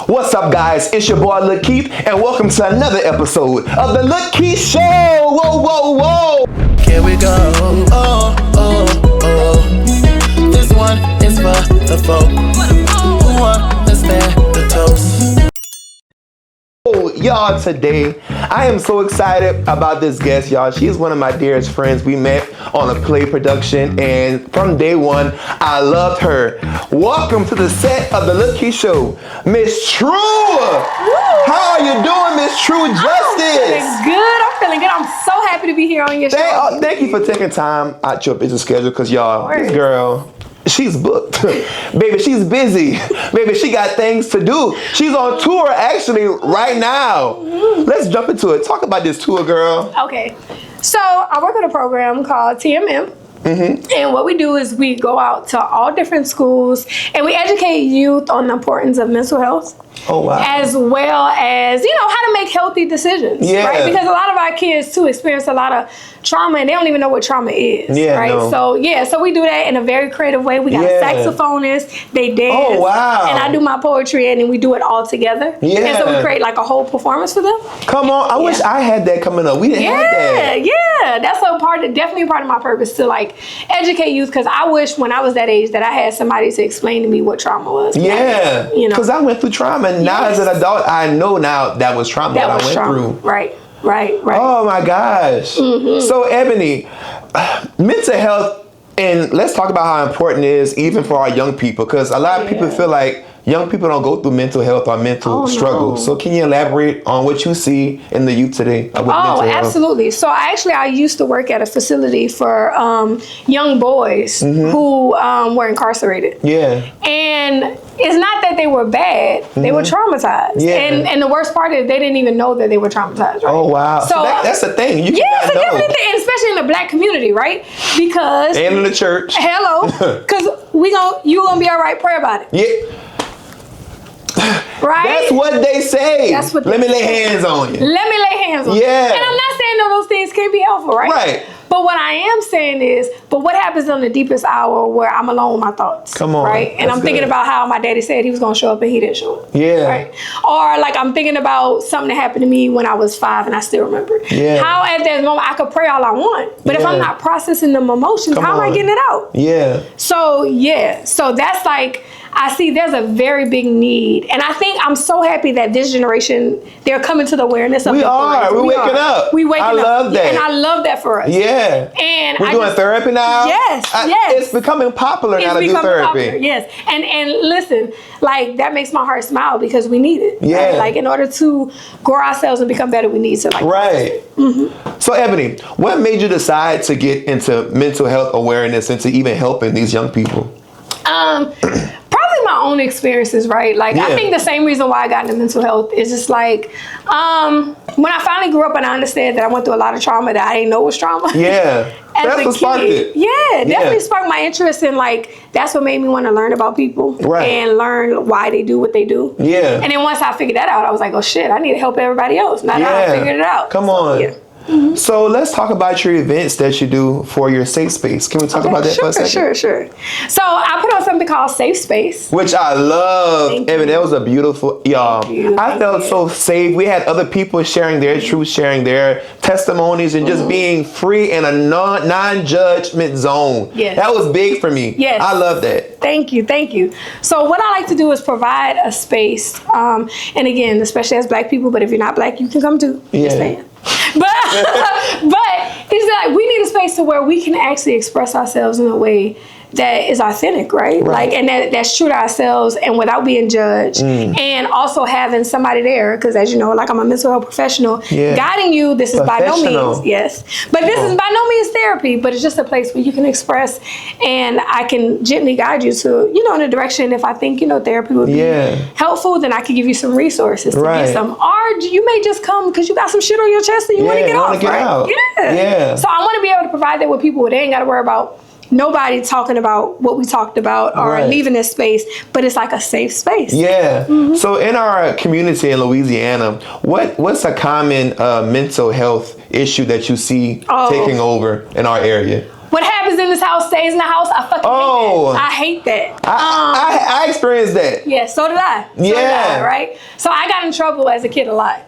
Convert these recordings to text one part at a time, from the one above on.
What's up, guys? It's your boy Lil Keith, and welcome to another episode of the Lil Keith Show. Whoa, whoa, whoa! Here we go. Oh, oh, oh. This one is for the folk who understand the toast. Y'all, today I am so excited about this guest, y'all. She's one of my dearest friends. We met on a play production, and from day one, I loved her. Welcome to the set of the Lil Keith Show, Miss True. How are you doing, Miss True Justice? I'm feeling good. I'm so happy to be here on your show. Thank you for taking time out your busy schedule, because y'all, this girl, she's booked. Baby, she's busy. Baby, she got things to do. She's on tour actually right now. Let's jump into it. Talk about this tour, girl. Okay. So I work on a program called TMM. And what we do is we go out to all different schools and we educate youth on the importance of mental health. Oh, wow. As well as, how to make healthy decisions. Yeah. Right? Because a lot of our kids too experience a lot of trauma and they don't even know what trauma is. Yeah, right. No. So we do that in a very creative way. We got saxophonists, they dance. Oh, wow. And I do my poetry and then we do it all together. Yeah. And so we create like a whole performance for them. Come on. I wish I had that coming up. We didn't have that. Yeah. That's definitely part of my purpose to like educate youth, because I wish when I was that age that I had somebody to explain to me what trauma was. Yeah. Because I went through trauma, and now as an adult, I know now that was trauma that I went through. Right. Oh my gosh. So Ebony, mental health, and let's talk about how important it is even for our young people, because a lot of people feel like young people don't go through mental health or mental struggles. No. So can you elaborate on what you see in the youth today with mental health? Absolutely. So I used to work at a facility for young boys who were incarcerated. Yeah. And it's not that they were bad, they were traumatized. Yeah. And the worst part is they didn't even know that they were traumatized. Right? Oh, wow. So that's the thing. You cannot know. And especially in the black community, right? Because and in the church. Hello. Because you gonna be all right, pray about it. Yeah. Right? That's what they say. Let me lay hands on you. Let me lay hands on you. Yeah. And I'm not saying that those things can't be helpful, right? Right. But what I am saying is, what happens on the deepest hour where I'm alone with my thoughts? Come on. Right? And I'm thinking about how my daddy said he was going to show up and he didn't show up. Yeah. Right? Or like I'm thinking about something that happened to me when I was 5 and I still remember. Yeah. How at that moment I could pray all I want. But if I'm not processing them emotions, how am I getting it out? Yeah. So that's like, I see there's a very big need. And I think I'm so happy that this generation, they're coming to the awareness of We're waking up. We waking up. I love that. And I love that for us. Yeah. And we're doing therapy now. Yes. It's becoming popular now to do therapy. Popular, yes. And listen, like that makes my heart smile because we need it. Yeah. Right? Like in order to grow ourselves and become better, we need to like. Right. So Ebony, what made you decide to get into mental health awareness and to even helping these young people? Probably my own experiences, right? Like I think the same reason why I got into mental health is just like when I finally grew up and I understood that I went through a lot of trauma that I didn't know was trauma. Yeah. That's what sparked it. Yeah, definitely sparked my interest in like that's what made me want to learn about people and learn why they do what they do. Yeah. And then once I figured that out, I was like, oh shit, I need to help everybody else. Now that I figured it out. Come on. Yeah. So let's talk about your events that you do for your safe space. Can we talk about that for a second? Sure. So I put on something called Safe Space. Which I love. Evan, that was a beautiful, y'all. I felt so safe. We had other people sharing their truth, sharing their testimonies, and just being free in a non-judgment zone. Yes. That was big for me. Yes. I love that. Thank you. So what I like to do is provide a space. And again, especially as black people, but if you're not black, you can come too. Yeah. But it's like we need a space to where we can actually express ourselves in a way that is authentic, right? Like, and that's true to ourselves and without being judged. And also having somebody there, because as you know, like I'm a mental health professional, guiding you. This is by no means, but this is by no means therapy, but it's just a place where you can express and I can gently guide you to, in a direction. If I think, therapy would be helpful, then I can give you some resources to get some. Or you may just come because you got some shit on your chest and you want to get off, right? Yeah. So I want to be able to provide that with people where they ain't got to worry about nobody talking about what we talked about or leaving this space, but it's like a safe space. Yeah. So in our community in Louisiana, what's a common mental health issue that you see taking over in our area? what happens in this house stays in the house. I fucking hate that. I experienced that. Yeah, so did I. Right? So I got in trouble as a kid a lot.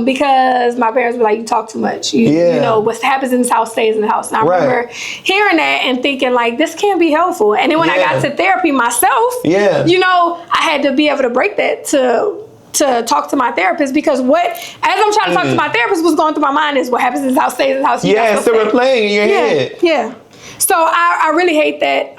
Because my parents were like, you talk too much. You know, what happens in this house stays in the house. And I remember hearing that and thinking like, this can't be helpful. And then when I got to therapy myself, you know, I had to be able to break that to talk to my therapist, because as I'm trying to talk to my therapist, what's going through my mind is what happens in this house stays in the house. So we're playing in your head. Yeah. So I really hate that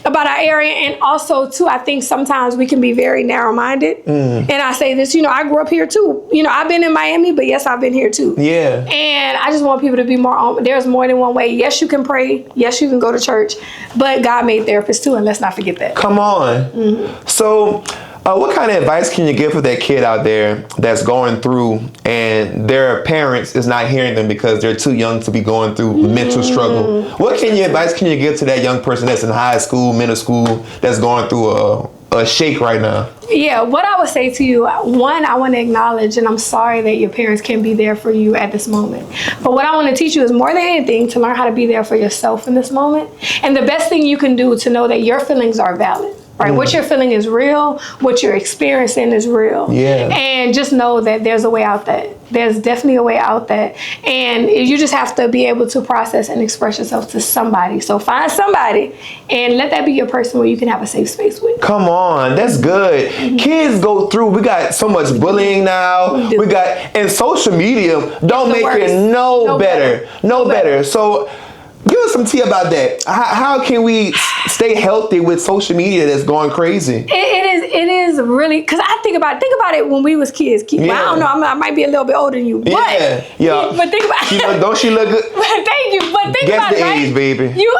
about our area. And also too, I think sometimes we can be very narrow-minded. And I say this, you know, I grew up here too. You know, I've been in Miami, but yes, I've been here too. Yeah. And I just want people to be more, there's more than one way. Yes, you can pray. Yes, you can go to church, but God made therapists too, and let's not forget that. Come on. So, what kind of advice can you give for that kid out there that's going through and their parents is not hearing them because they're too young to be going through mental struggle? What advice can you give to that young person that's in high school, middle school, that's going through a shake right now? Yeah, what I would say to you, one, I want to acknowledge, and I'm sorry that your parents can't be there for you at this moment. But what I want to teach you is more than anything to learn how to be there for yourself in this moment. And the best thing you can do to know that your feelings are valid. Right, what you're feeling is real. What you're experiencing is real. And just know that there's a way out that. There's definitely a way out that. And you just have to be able to process and express yourself to somebody. So find somebody and let that be your person where you can have a safe space with. Come on, that's good. Kids go through, we got so much bullying now. We got, and social media don't make it no better. So give us some tea about that. How can we stay healthy with social media that's going crazy? It is really, because I think about it when we was kids. Well, I don't know, I might be a little bit older than you, but but think about it. Don't she look good? Thank you, but think about it, the right? age, baby. You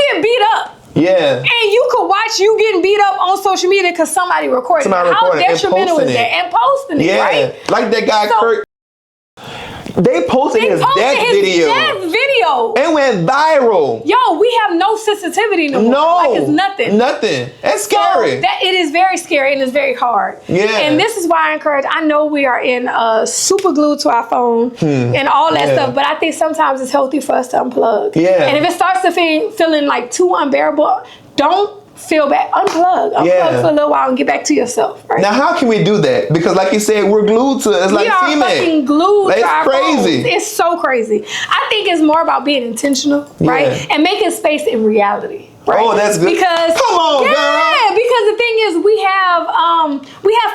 get beat up. Yeah. And you could watch you getting beat up on social media because somebody recorded it. How detrimental is that? And posting it, right? Like that guy Kurt. They posted his death video. It went viral. Yo, we have no sensitivity no more. Like it's nothing. Nothing. That's scary. So it is very scary and it's very hard. And this is why I encourage, I know we are in super glued to our phone and all that stuff, but I think sometimes it's healthy for us to unplug. And if it starts to feeling like too unbearable, don't feel bad. Unplug for a little while and get back to yourself. Right? Now, how can we do that? Because, like you said, we're glued to it. It's like cement. We are fucking glued to our crazy. phones. It's so crazy. I think it's more about being intentional, right? And making space in reality. Right? Oh, that's good. Because come on, girl. Because the thing is, we have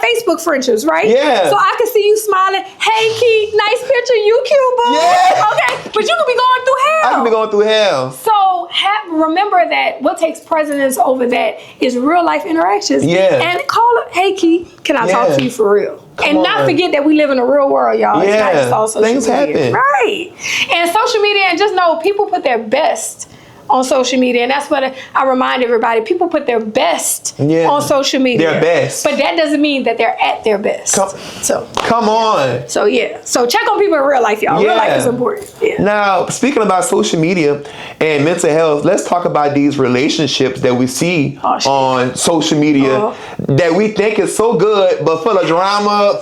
Facebook friendships, right? So I can see you smiling. Hey, Keith, nice picture. You cute, boo. Okay, but you could be going through hell. I could be going through hell. So remember that what takes precedence over that is real life interactions. And call it. Hey, Keith, can I talk to you for real? Not forget that we live in a real world, y'all. It's not just all social Things media. happen. Right. And social media, and just know people put their best on social media, and that's what I remind everybody. People put their best on social media. Their best. But that doesn't mean that they're at their best. Come on. So So check on people in real life, y'all. Real life is important. Now, speaking about social media and mental health, let's talk about these relationships that we see on social media that we think is so good, but full of drama,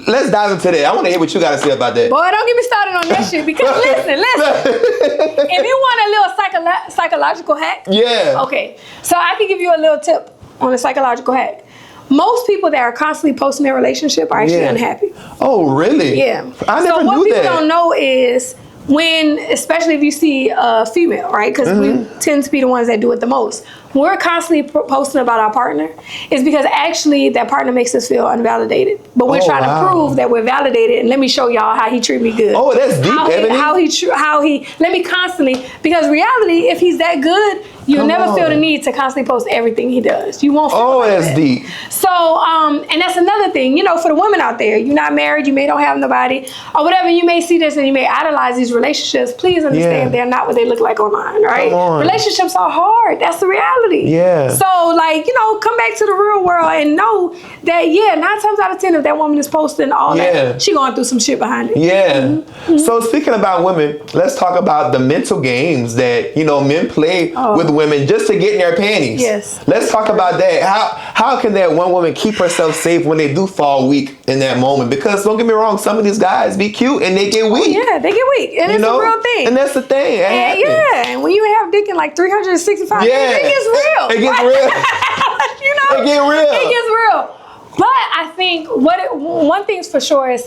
let's dive into that. I want to hear what you got to say about that. Boy, don't get me started on that shit, because listen. If you want a little psychological hack, okay. So I can give you a little tip on a psychological hack. Most people that are constantly posting their relationship are actually unhappy. Oh, really? Yeah. I never knew that. So what people don't know is especially if you see a female, right? Because we tend to be the ones that do it the most. We're constantly posting about our partner is because actually that partner makes us feel unvalidated. But we're trying to prove that we're validated, and let me show y'all how he treat me good. Oh, that's deep, let me constantly, because reality, if he's that good, you'll never feel the need to constantly post everything he does. You won't feel that's deep. So, and that's another thing, for the women out there, you're not married, you may don't have nobody, or whatever, you may see this and you may idolize these relationships. Please understand they're not what they look like online, right? Relationships are hard. That's the reality. So, come back to the real world and know that, 9 times out of 10, if that woman is posting all that, she going through some shit behind it. So, speaking about women, let's talk about the mental games that, men play with women just to get in their panties. Yes. Let's talk about that. How can that one woman keep herself safe when they do fall weak in that moment? Because don't get me wrong, some of these guys be cute and they get weak. Yeah, they get weak. And it's a real thing. And that's the thing. And and when you have dick in like 365 days, it gets real. It gets real. You know? It gets real. It gets real. But I think one thing's for sure is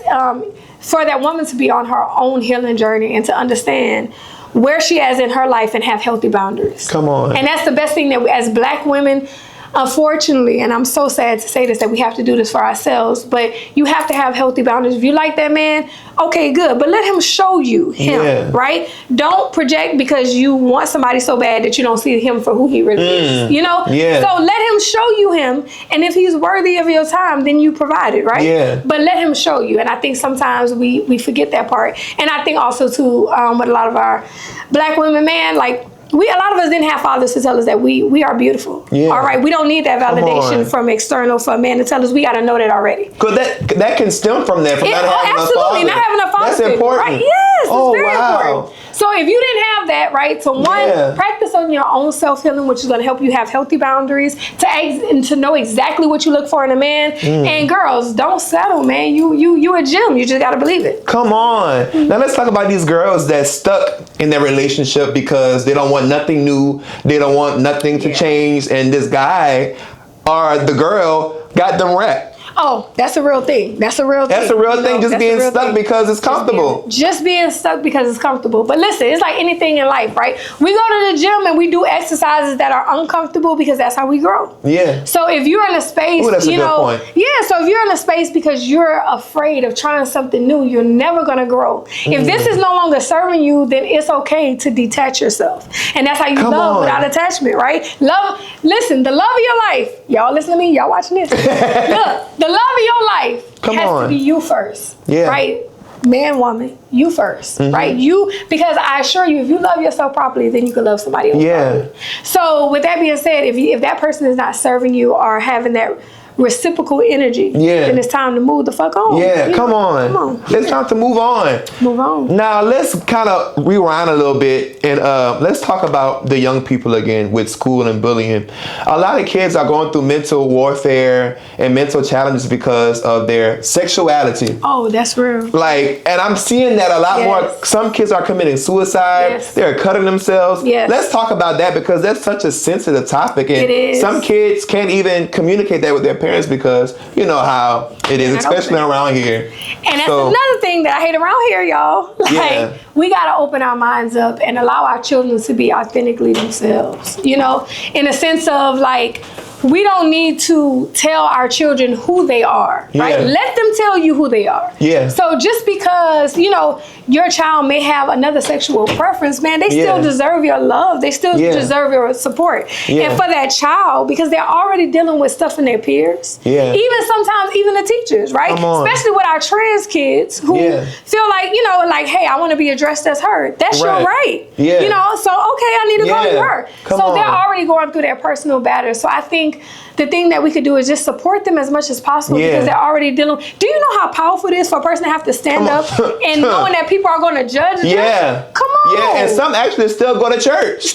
for that woman to be on her own healing journey and to understand where she is in her life and have healthy boundaries. Come on. And that's the best thing that we, as Black women, unfortunately, and I'm so sad to say this, that we have to do this for ourselves, but you have to have healthy boundaries. If you like that man, okay, good, but let him show you him, right? Don't project because you want somebody so bad that you don't see him for who he really is, you know? Yeah. So let him show you him, and if he's worthy of your time, then you provide it, right? Yeah. But let him show you, and I think sometimes we forget that part. And I think also too, with a lot of our Black women, man, like, a lot of us didn't have fathers to tell us that we are beautiful. Yeah. All right, we don't need that validation from external for a man to tell us. We got to know that already. Because that can stem from that, from not having a father. Not having a father. That's important. Right? Yes, it's very important. So if you didn't have that, right, so practice on your own self-healing, which is going to help you have healthy boundaries, to know exactly what you look for in a man. And girls, don't settle, man. You a gem. You just got to believe it. Come on. Now let's talk about these girls that stuck in their relationship because they don't want nothing new. They don't want nothing to change. And this guy or the girl got them wrecked. Oh, that's a real thing. That's a real thing. That's a real thing. Just being stuck because it's comfortable. Just being stuck because it's comfortable. But listen, it's like anything in life, right? We go to the gym and we do exercises that are uncomfortable because that's how we grow. Yeah. So if you're in a space, that's a good point. Yeah. So if you're in a space because you're afraid of trying something new, you're never gonna grow. If this is no longer serving you, then it's okay to detach yourself, and that's how you love without attachment, right? Love. Listen, the love of your life. Y'all listen to me. Y'all watching this? Look. The love of your life has to be you first, right? Man, woman, you first, right? You, because I assure you, if you love yourself properly, then you can love somebody else properly. So with that being said, if that person is not serving you or having that reciprocal energy, then it's time to move the fuck on. Yeah, come on. It's time to move on. Move on. Now let's kind of rewind a little bit and let's talk about the young people again with school and bullying. A lot of kids are going through mental warfare and mental challenges because of their sexuality. Oh, that's real. Like, and I'm seeing that a lot more. Some kids are committing suicide. They're cutting themselves. Let's talk about that because that's such a sensitive topic. And it is. Some kids can't even communicate that with their parents because you know how it is, especially around here. And that's another thing that I hate around here, y'all. Like, we got to open our minds up and allow our children to be authentically themselves, you know, in a sense of like, we don't need to tell our children who they are, right? Let them tell you who they are. So just because, you know, your child may have another sexual preference, man, they still deserve your love. They still deserve your support. And for that child, because they're already dealing with stuff in their peers, even sometimes even the teachers, right? Especially with our trans kids who feel like, you know, like, hey, I want to be addressed as her. That's your right. You know, so okay, I need to go to her. So they're already going through their personal battles. So I think the thing that we could do is just support them as much as possible because they're already dealing. Do you know how powerful it is for a person to have to stand up and knowing that people are going to judge them? Come on. Yeah, and some actually still go to church.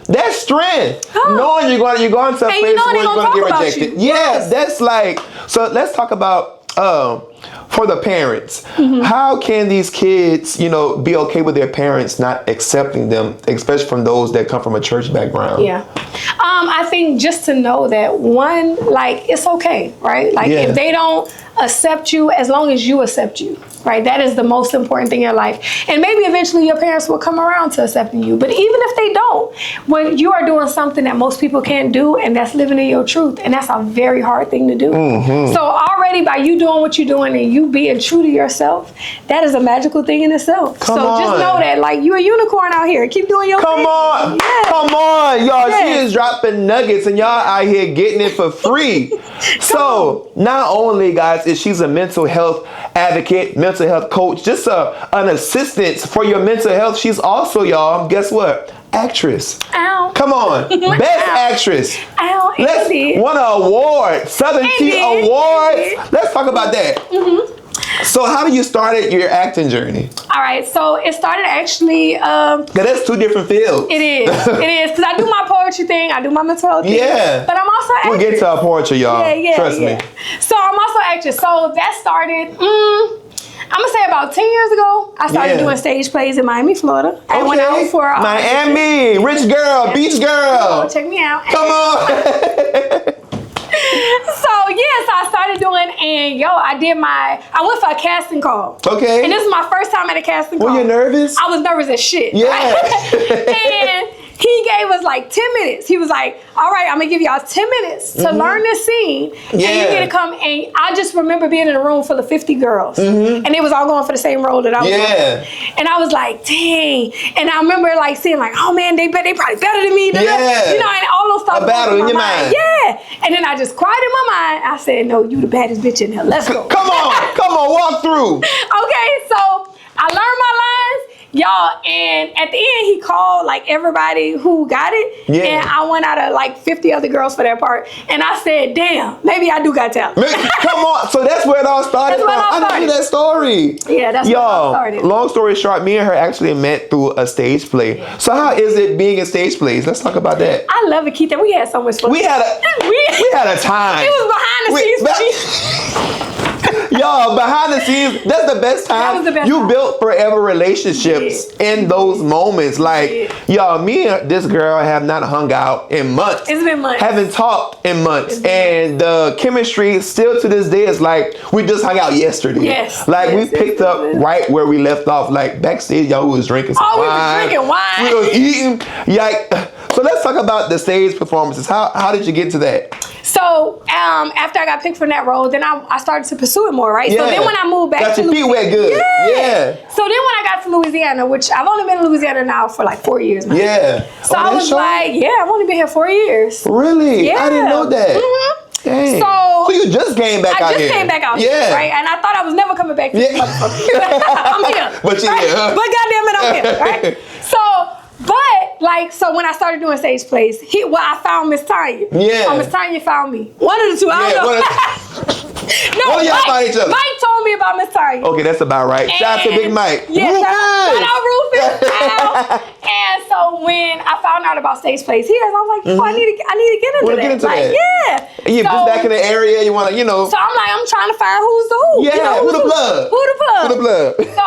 That's strength. Knowing you're going to a place where you're going to get rejected. That's like, so let's talk about for the parents. How can these kids, you know, be okay with their parents not accepting them, especially from those that come from a church background? I think just to know that one, like, it's okay, right? Like if they don't accept you, as long as you accept you, right? That is the most important thing in your life. And maybe eventually your parents will come around to accepting you. But even if they don't, when you are doing something that most people can't do, and that's living in your truth, and that's a very hard thing to do. So already by you doing what you're doing and you being true to yourself, that is a magical thing in itself. Just know that, like, you're a unicorn out here. Keep doing your thing. Come on, y'all. She is dropping nuggets and y'all out here getting it for free. So not only, guys, is she's a mental health advocate, mental health coach, just an assistant for your mental health, she's also, y'all, guess what? Actress. Ow. Come on. Best actress. Ow. Won an award. Southern Tea Awards. Let's talk about that. So how do you started your acting journey? All right, so it started actually. That's two different fields. It is, because I do my poetry thing, I do my mental health thing. Yeah. But I'm also actress. We'll get to our poetry, y'all. Trust me. So I'm also actress. So that started. I'm gonna say about 10 years ago, I started doing stage plays in Miami, Florida. I went out for Miami, rich girl, beach girl. Check me out. Come on. So I started doing, and I went for a casting call. Okay. And this is my first time at a casting call. Were you nervous? I was nervous as shit. Yeah. Right? And he gave us like 10 minutes. He was like, all right, I'm gonna give y'all 10 minutes to learn this scene. And you get to come, and I just remember being in a room full of 50 girls. And they was all going for the same role that I was going for. And I was like, dang. And I remember like seeing like, oh man, they probably better than me. Yeah. You know, and all those thoughts. A battle in your mind. Yeah. And then I just cried in my mind. I said, no, you the baddest bitch in here. Let's go. Come on, walk through. Okay, so I learned my lines. Y'all, and at the end, he called like everybody who got it. Yeah. And I went out of like 50 other girls for that part. And I said, damn, maybe I do got talent. Come on. So that's where it all started from. I didn't hear that story. Yeah, that's where it all started. Long story short, me and her actually met through a stage play. So how is it being in stage plays? Let's talk about that. I love it, Keith. And we had so much fun. We had a time. It was behind the scenes. Y'all, behind the scenes, that's the best time. That was the best you time. built forever relationships in those moments. Like, y'all, me and this girl have not hung out in months. It's been months. Haven't talked in months. And the chemistry still to this day is like, we just hung out yesterday. Yes. Like, we picked up right where we left off. Like, backstage, y'all, we was drinking some wine. We was drinking wine. We was eating. Like, so let's talk about the stage performances. How did you get to that? So after I got picked for that role, then I started to pursue it more, right? Yeah. So then when I moved back got to your feet wet good. Yeah. So then when I got to Louisiana, which I've only been in Louisiana now for like 4 years now. Yeah. So I was like, I've only been here 4 years. Really? Yeah. I didn't know that. Mm-hmm. Dang. So you just came back out here. I just came back out here, right? And I thought I was never coming back to this motherfucker. I'm here. But you're here. But goddamn it, I'm here, right? So when I started doing stage plays, I found Miss Tanya. Yeah. Oh, Miss Tanya found me. One of the two, I don't know. No, One of y'all find each other. Mike told me about Miss Tanya. Okay, that's about right. Shout out to Big Mike. Yeah, shout out Rufus. And so when I found out about stage plays here, I was like, I need to get into that. You just back in the area, you want to, So I'm trying to find who's the who. Yeah, who the plug? Who the plug? Who the plug? So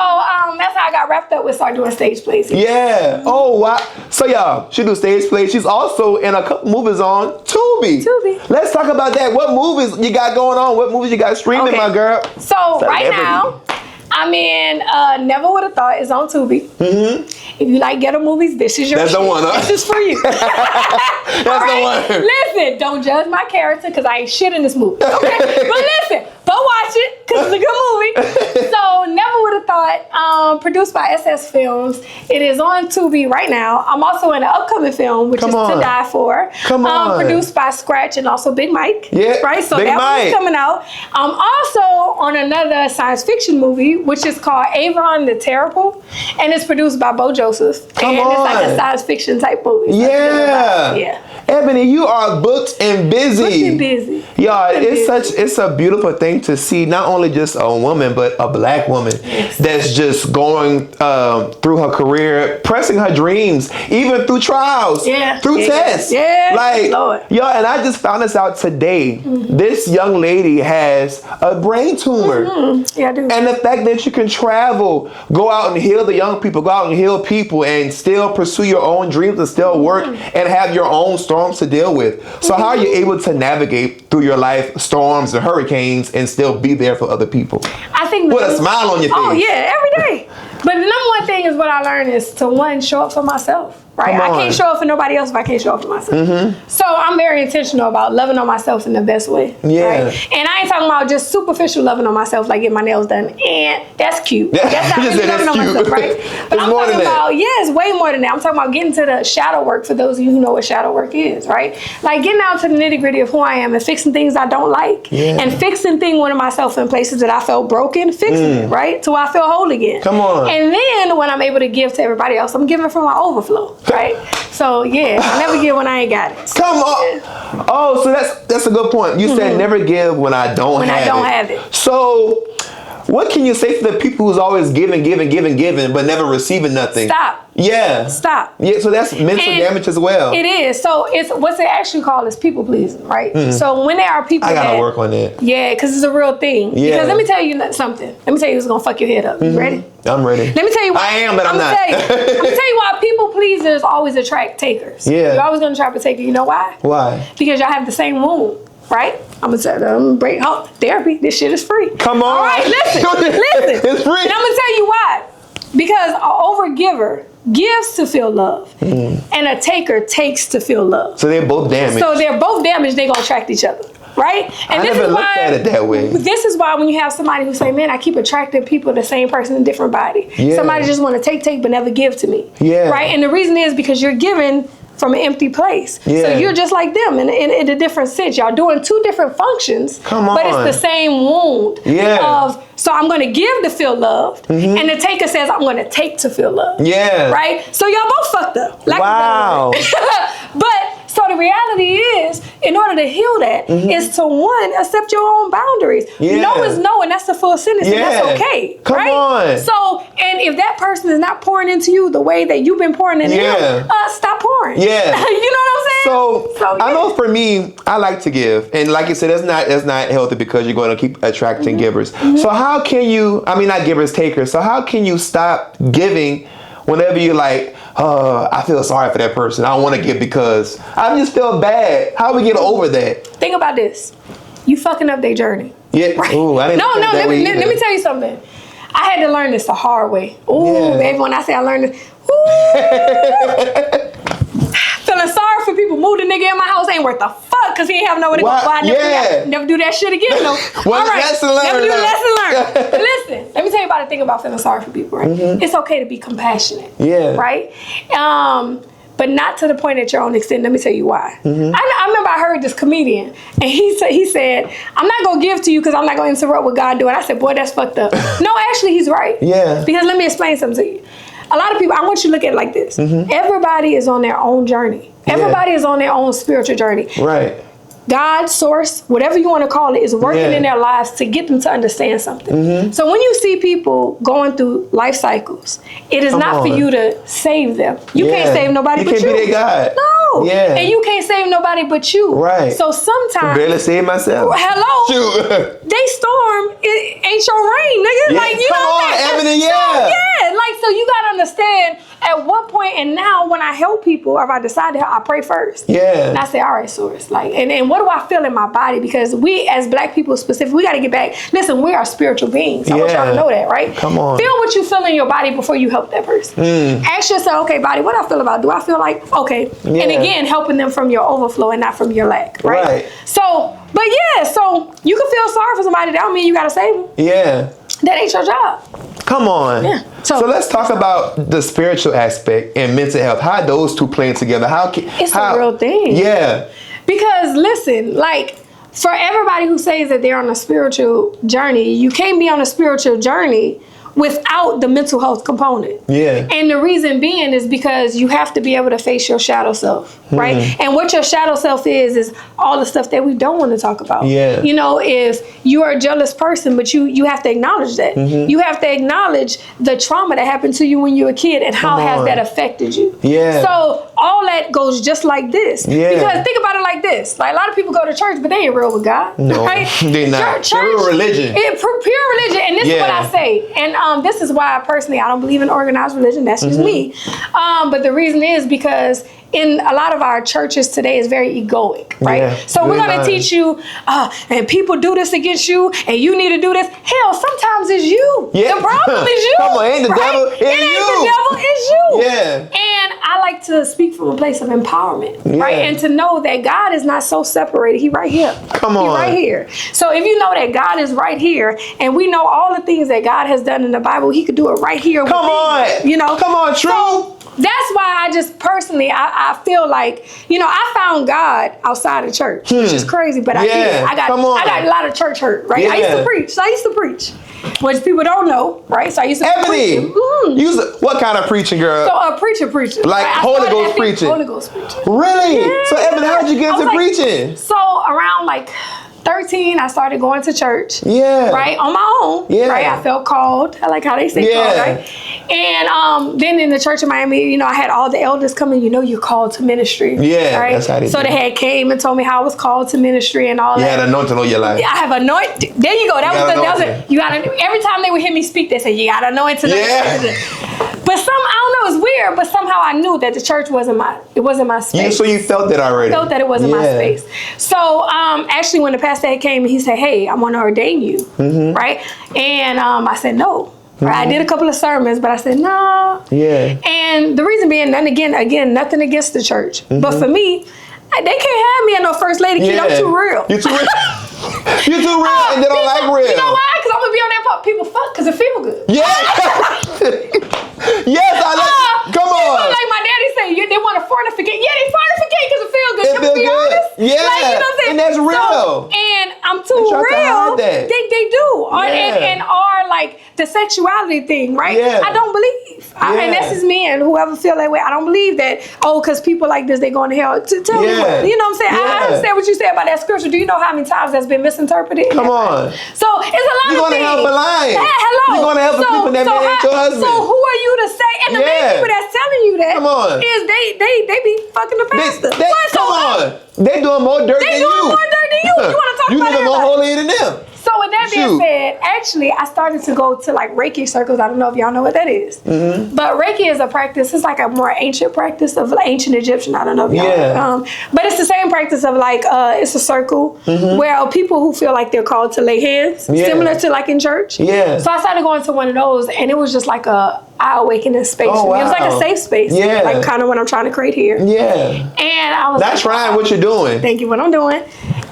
that's how I got wrapped up with start doing stage plays here. Yeah. Oh, wow. So y'all, she do stage plays. She's also in a couple movies on Tubi. Let's talk about that. What movies you got going on? What movies you got streaming, my girl? So right now, I'm in Never Would Have Thought is on Tubi. If you like ghetto movies, this is your That's shit. the one, huh? This is for you. That's the one. Listen, don't judge my character because I ain't shit in this movie. Okay? But listen, go watch it because it's a good movie. So Never Would Have Thought, produced by SS Films. It is on Tubi right now. I'm also in an upcoming film, which is To Die For. Produced by Scratch and also Big Mike. Yeah. Right? So Big that Mike. one's coming out. I'm also on another science fiction movie, which is called Avon the Terrible. And it's produced by Bo Joseph. It's like a science fiction type movie. Yeah. Ebony, you are booked and busy. Booked and busy. Y'all, it's a beautiful thing to see, not only just a woman, but a black woman that's just going through her career, pressing her dreams, even through trials, through tests. Yeah. Like, Lord. y'all, and I just found this out today. This young lady has a brain tumor. Yeah, I do. And the fact that you can travel, go out and heal the young people, go out and heal people, and still pursue your own dreams and still work and have your own storms to deal with. So how are you able to navigate through your life storms and hurricanes and still be there for other people? I think with a smile on your face. Oh yeah, every day. But the number one thing is what I learned is to show up for myself. Right? I can't show up for nobody else if I can't show up for myself. So I'm very intentional about loving on myself in the best way. Yeah. Right? And I ain't talking about just superficial loving on myself, like getting my nails done. And that's cute. That's not really loving on myself, right? But I'm talking about, it's way more than that. I'm talking about getting to the shadow work for those of you who know what shadow work is, right? Like getting down to the nitty gritty of who I am and fixing things I don't like. And fixing things with myself in places that I felt broken, fixing it, right? Till I feel whole again. Come on. And then when I'm able to give to everybody else, I'm giving from my overflow. Right? So I never give when I ain't got it. So, come on. Oh, so that's a good point. You said never give when I don't have it. When I don't have it. So What can you say to the people who's always giving, but never receiving nothing? Stop. Yeah. Stop. Yeah, so that's mental damage as well. It is. So it's what's it actually called is people pleasing, right? So when there are people I gotta that, work on it. Yeah, because it's a real thing. Yeah. Because let me tell you something. Let me tell you who's gonna fuck your head up. You ready? I'm ready. Let me tell you why. I am, but I'm not. Let me tell you why people pleasers always attract takers. Yeah. You're always gonna attract a taker. You know why? Why? Because y'all have the same wound, right? I'm gonna break therapy. This shit is free. Come on. All right, listen. It's free. And I'm gonna tell you why. Because an overgiver gives to feel love, and a taker takes to feel love. So they're both damaged. So they're both damaged. They're gonna attract each other, right? And I never looked at it that way. This is why when you have somebody who say, "Man, I keep attracting people, the same person in a different body." Yeah. Somebody just want to take, but never give to me. Yeah. Right. And the reason is because you're giving from an empty place. Yeah. So you're just like them in a different sense. Y'all doing two different functions, Come but it's on. the same wound. Yeah. So I'm going to give to feel love, and the taker says I'm going to take to feel love. Yeah. Right? So y'all both fucked up. Wow. But so the reality is, in order to heal that, is to one, accept your own boundaries. Yeah. No is no, and that's the full sentence, and that's okay. Come right? on. So, and if that person is not pouring into you the way that you've been pouring into them, stop pouring. Yeah. You know what I'm saying? So I know for me, I like to give, and like you said, that's not healthy because you're going to keep attracting givers. So how can you? I mean, not givers, takers. So how can you stop giving whenever you're like, I feel sorry for that person. I don't want to give because I just feel bad. How do we get over that? Think about this. You fucking up their journey. Yeah. Right? Ooh, I didn't No. think that Let way me either. tell you something. I had to learn this the hard way. Ooh, Yeah. baby, when I say I learned this, feeling sorry for people. Moved a nigga in my house ain't worth a fuck because he ain't have nowhere to go. What? But I Yeah. never do that shit again. No. Well, lesson learned. Never do lesson learned. But listen, let me tell you about the thing about feeling sorry for people, right? It's okay to be compassionate. Yeah. Right? But not to the point at your own extent. Let me tell you why. I remember I heard this comedian, and he said, "I'm not gonna give to you because I'm not gonna interrupt what God doing." I said, "Boy, that's fucked up." No, actually, he's right. Yeah. Because let me explain something to you. A lot of people, I want you to look at it like this. Everybody is on their own journey. Everybody is on their own spiritual journey. Right. God, source, whatever you want to call it, is working in their lives to get them to understand something. So when you see people going through life cycles, it is not for you to save them. You can't save nobody but you. You can't be their God. No. Yeah. And you can't save nobody but you. Right. So sometimes, Barely save myself. hello, Shoot. they storm, it ain't your rain, nigga. Yeah, Like, you come know on, that. Eminem, So, yeah. like, so you gotta understand at what point, and now when I help people, or if I decide to help, I pray first. Yeah. And I say, all right, source, like, and what do I feel in my body? Because we, as black people specifically, we gotta get back. Listen, we are spiritual beings. I want y'all to know that, right? Come on. Feel what you feel in your body before you help that person. Ask yourself, okay, body, what I feel about? Do I feel like, okay? Yeah. And again, helping them from your overflow and not from your lack, right? Right. So, but yeah, so you can feel sorry for somebody. That don't mean you gotta save them. Yeah. That ain't your job. Come on. Yeah. So let's talk about the spiritual aspect and mental health. How those two playing together? It's a real thing. Yeah. Because listen, like, for everybody who says that they're on a spiritual journey, you can't be on a spiritual journey without the mental health component. Yeah. And the reason being is because you have to be able to face your shadow self, right? And what your shadow self is all the stuff that we don't want to talk about. Yeah. You know, if you are a jealous person, but you have to acknowledge that. You have to acknowledge the trauma that happened to you when you were a kid and how Come has on. that affected you. Yeah. So all that goes just like this. Yeah. Because think about it like this. Like, a lot of people go to church, but they ain't real with God. No, right? they not. Pure religion. Pure religion. And this is what Yeah. I say. And this is why personally I don't believe in organized religion. That's just me. But the reason is because in a lot of our churches today is very egoic, right? Yeah, So we're very going to nice. teach you, and people do this against you, and you need to do this. Hell, sometimes it's you. Yeah. The problem is you. Come on, ain't the right? devil, it's it ain't you. the devil, it's you. Yeah. And I like to speak from a place of empowerment, right? Yeah. And to know that God is not so separated. He right here. Come He on. right here. So if you know that God is right here, and we know all the things that God has done in the Bible, he could do it right here. Come on. You know? Come on, true. So that's why I just personally, I feel like, you know, I found God outside of church, which is crazy, but I Yeah. did. I Come on. got a lot of church hurt, right? I used Yeah. to preach. Which people don't know, right? So I used to Ebony, preach. what kind of preaching, girl? So a preacher. Like right? I Holy started Ghost at 50 preaching. Holy Ghost preaching. Really? Yeah. So, Ebony, how'd you get I was into like- preaching? So around like 13, I started going to church. Yeah. Right? On my own. Yeah. Right? I felt called. I like how they say called, right? And then in the church in Miami, you know, I had all the elders coming, you know, you're called to ministry. Yeah, right? that's how they So do. they had came and told me how I was called to ministry and all You that. had anointing on your life. I have anointing. There you go. That was anointing. you got every time they would hear me speak, they say, you got anointing. Yeah. But I don't know, it's weird, but somehow I knew that the church wasn't my space. So you felt that already. I felt that it wasn't my space. So actually when the pastor had came, he said, hey, I want to ordain you, right? And I said, no. Right? I did a couple of sermons, but I said, no. Yeah. And the reason being, and again, nothing against the church. But for me, they can't have me as no first lady kid. I'm too real. You're too real. You're too real and they don't like real. You know why? Because I'm going to be on that part. People fuck because it feel good. Yeah. Yes, I like. Come on. Like my daddy said, they want to fornicate. Yeah, they fornicate because it feel good. It Can feel we be good. honest? Yeah. Like, you know what I'm saying? And that's real. And I'm too They try to real. hide that. They do. Yeah. And like the sexuality thing, right? Yeah. I don't believe. And this is me and whoever feel that way. I don't believe that, because people like this, they going to hell. Tell me what. You know what I'm saying? I understand what you said about that scripture. Do you know how many times that's been misinterpreted? Come on. So it's a lot You're of going to things. help a lion. Hello. You're going to help the people that made your husband. So who are you to say? And the main people that's telling you that Come on. is they be fucking the pastor. Come on. They doing more dirt than you. They doing more dirt than you. You want to talk you about even more everybody. holier than them. So with that being said, actually, I started to go to like Reiki circles. I don't know if y'all know what that is. But Reiki is a practice. It's like a more ancient practice of like ancient Egyptian. I don't know if y'all know. But it's the same practice of like, it's a circle where people who feel like they're called to lay hands, similar to like in church. Yeah. So I started going to one of those, and it was just like a eye-awakening space. Oh, for me. It was wow. like a safe space. Yeah. Like kind of what I'm trying to create here. Yeah. And I was That's like, right, what you're doing. thank you, what I'm doing.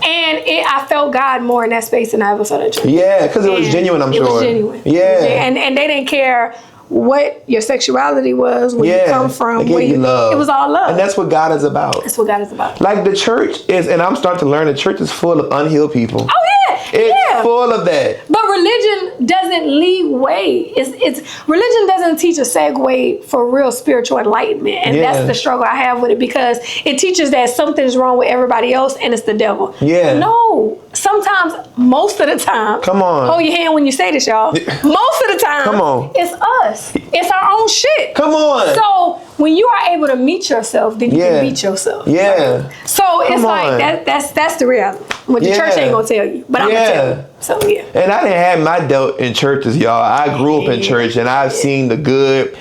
And I felt God more in that space than I ever felt at church. Yeah, because it was genuine, I'm sure. It was genuine. Yeah. And they didn't care what your sexuality was, where you come from. They gave you love. It was all love. And that's what God is about. That's what God is about. Like the church is, and I'm starting to learn, the church is full of unhealed people. Oh yeah. It's full of that. But religion doesn't lead way. It's religion doesn't teach a segue for real spiritual enlightenment. And that's the struggle I have with it, because it teaches that something's wrong with everybody else and it's the devil. Yeah. No. Sometimes, most of the time. Come on. Hold your hand when you say this, y'all. Most of the time. Come on. It's us. It's our own shit. Come on. So when you are able to meet yourself, then you can beat yourself. Yeah. So it's Come on. like that's the reality. What the church ain't gonna tell you, but I'm gonna tell you. So yeah. And I didn't have my dealt in churches, y'all. I grew up in church, and I've seen the good.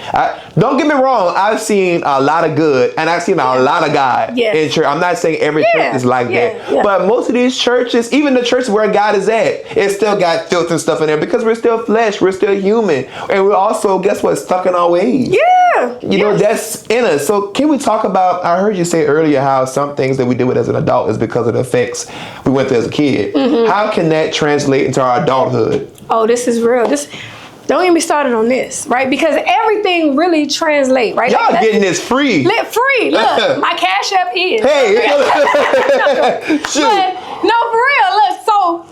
Don't get me wrong. I've seen a lot of good, and I've seen a lot of God in church. I'm not saying every church is like that, but most of these churches, even the church where God is at, it still got filth and stuff in there, because we're still flesh, we're still human, and we're also, guess what, stuck in our ways. Yeah. You know, that's in us. So can we talk about, I heard you say earlier how some things that we deal with as an adult is because of the effects we went through as a kid. How can that translate into our adulthood? Oh, this is real. Don't even be started on this, right? Because everything really translates, right? Y'all getting this free. Free. Look, my Cash App is. Hey. Shoot. But no, for real. Look, so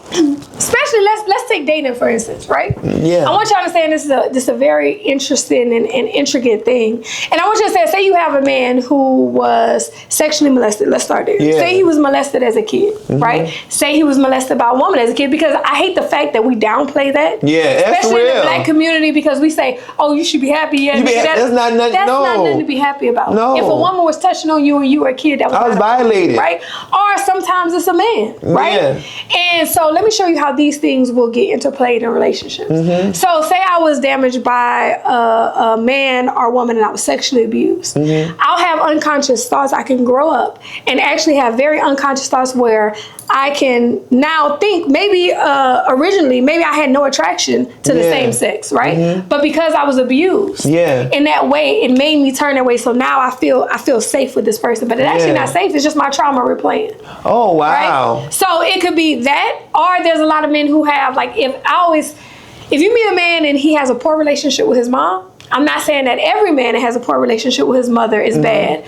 especially let's take dating for instance, right? Yeah. I want y'all to understand this is a very interesting and intricate thing. And I want you to say you have a man who was sexually molested. Let's start there. Yeah. Say he was molested as a kid, right? Say he was molested by a woman as a kid, because I hate the fact that we downplay that. Yeah, that's especially real. in the black community, because we say, oh, you should be happy. Yeah, that's not nothing. That's not nothing to be happy about. No. If a woman was touching on you and you were a kid, that was I was violated. right? Or sometimes it's a man, right? Yeah. And so let me show you how these things will get interplayed in relationships. So say I was damaged by a man or woman and I was sexually abused. I'll have unconscious thoughts. I can grow up and actually have very unconscious thoughts where I can now think maybe originally, maybe I had no attraction to the same sex, right? But because I was abused in that way, it made me turn that way. So now I feel safe with this person, but it's actually not safe. It's just my trauma replaying. Oh, wow. Right? So it could be that, or there's a lot of men who have, like, if you meet a man and he has a poor relationship with his mom, I'm not saying that every man that has a poor relationship with his mother is bad.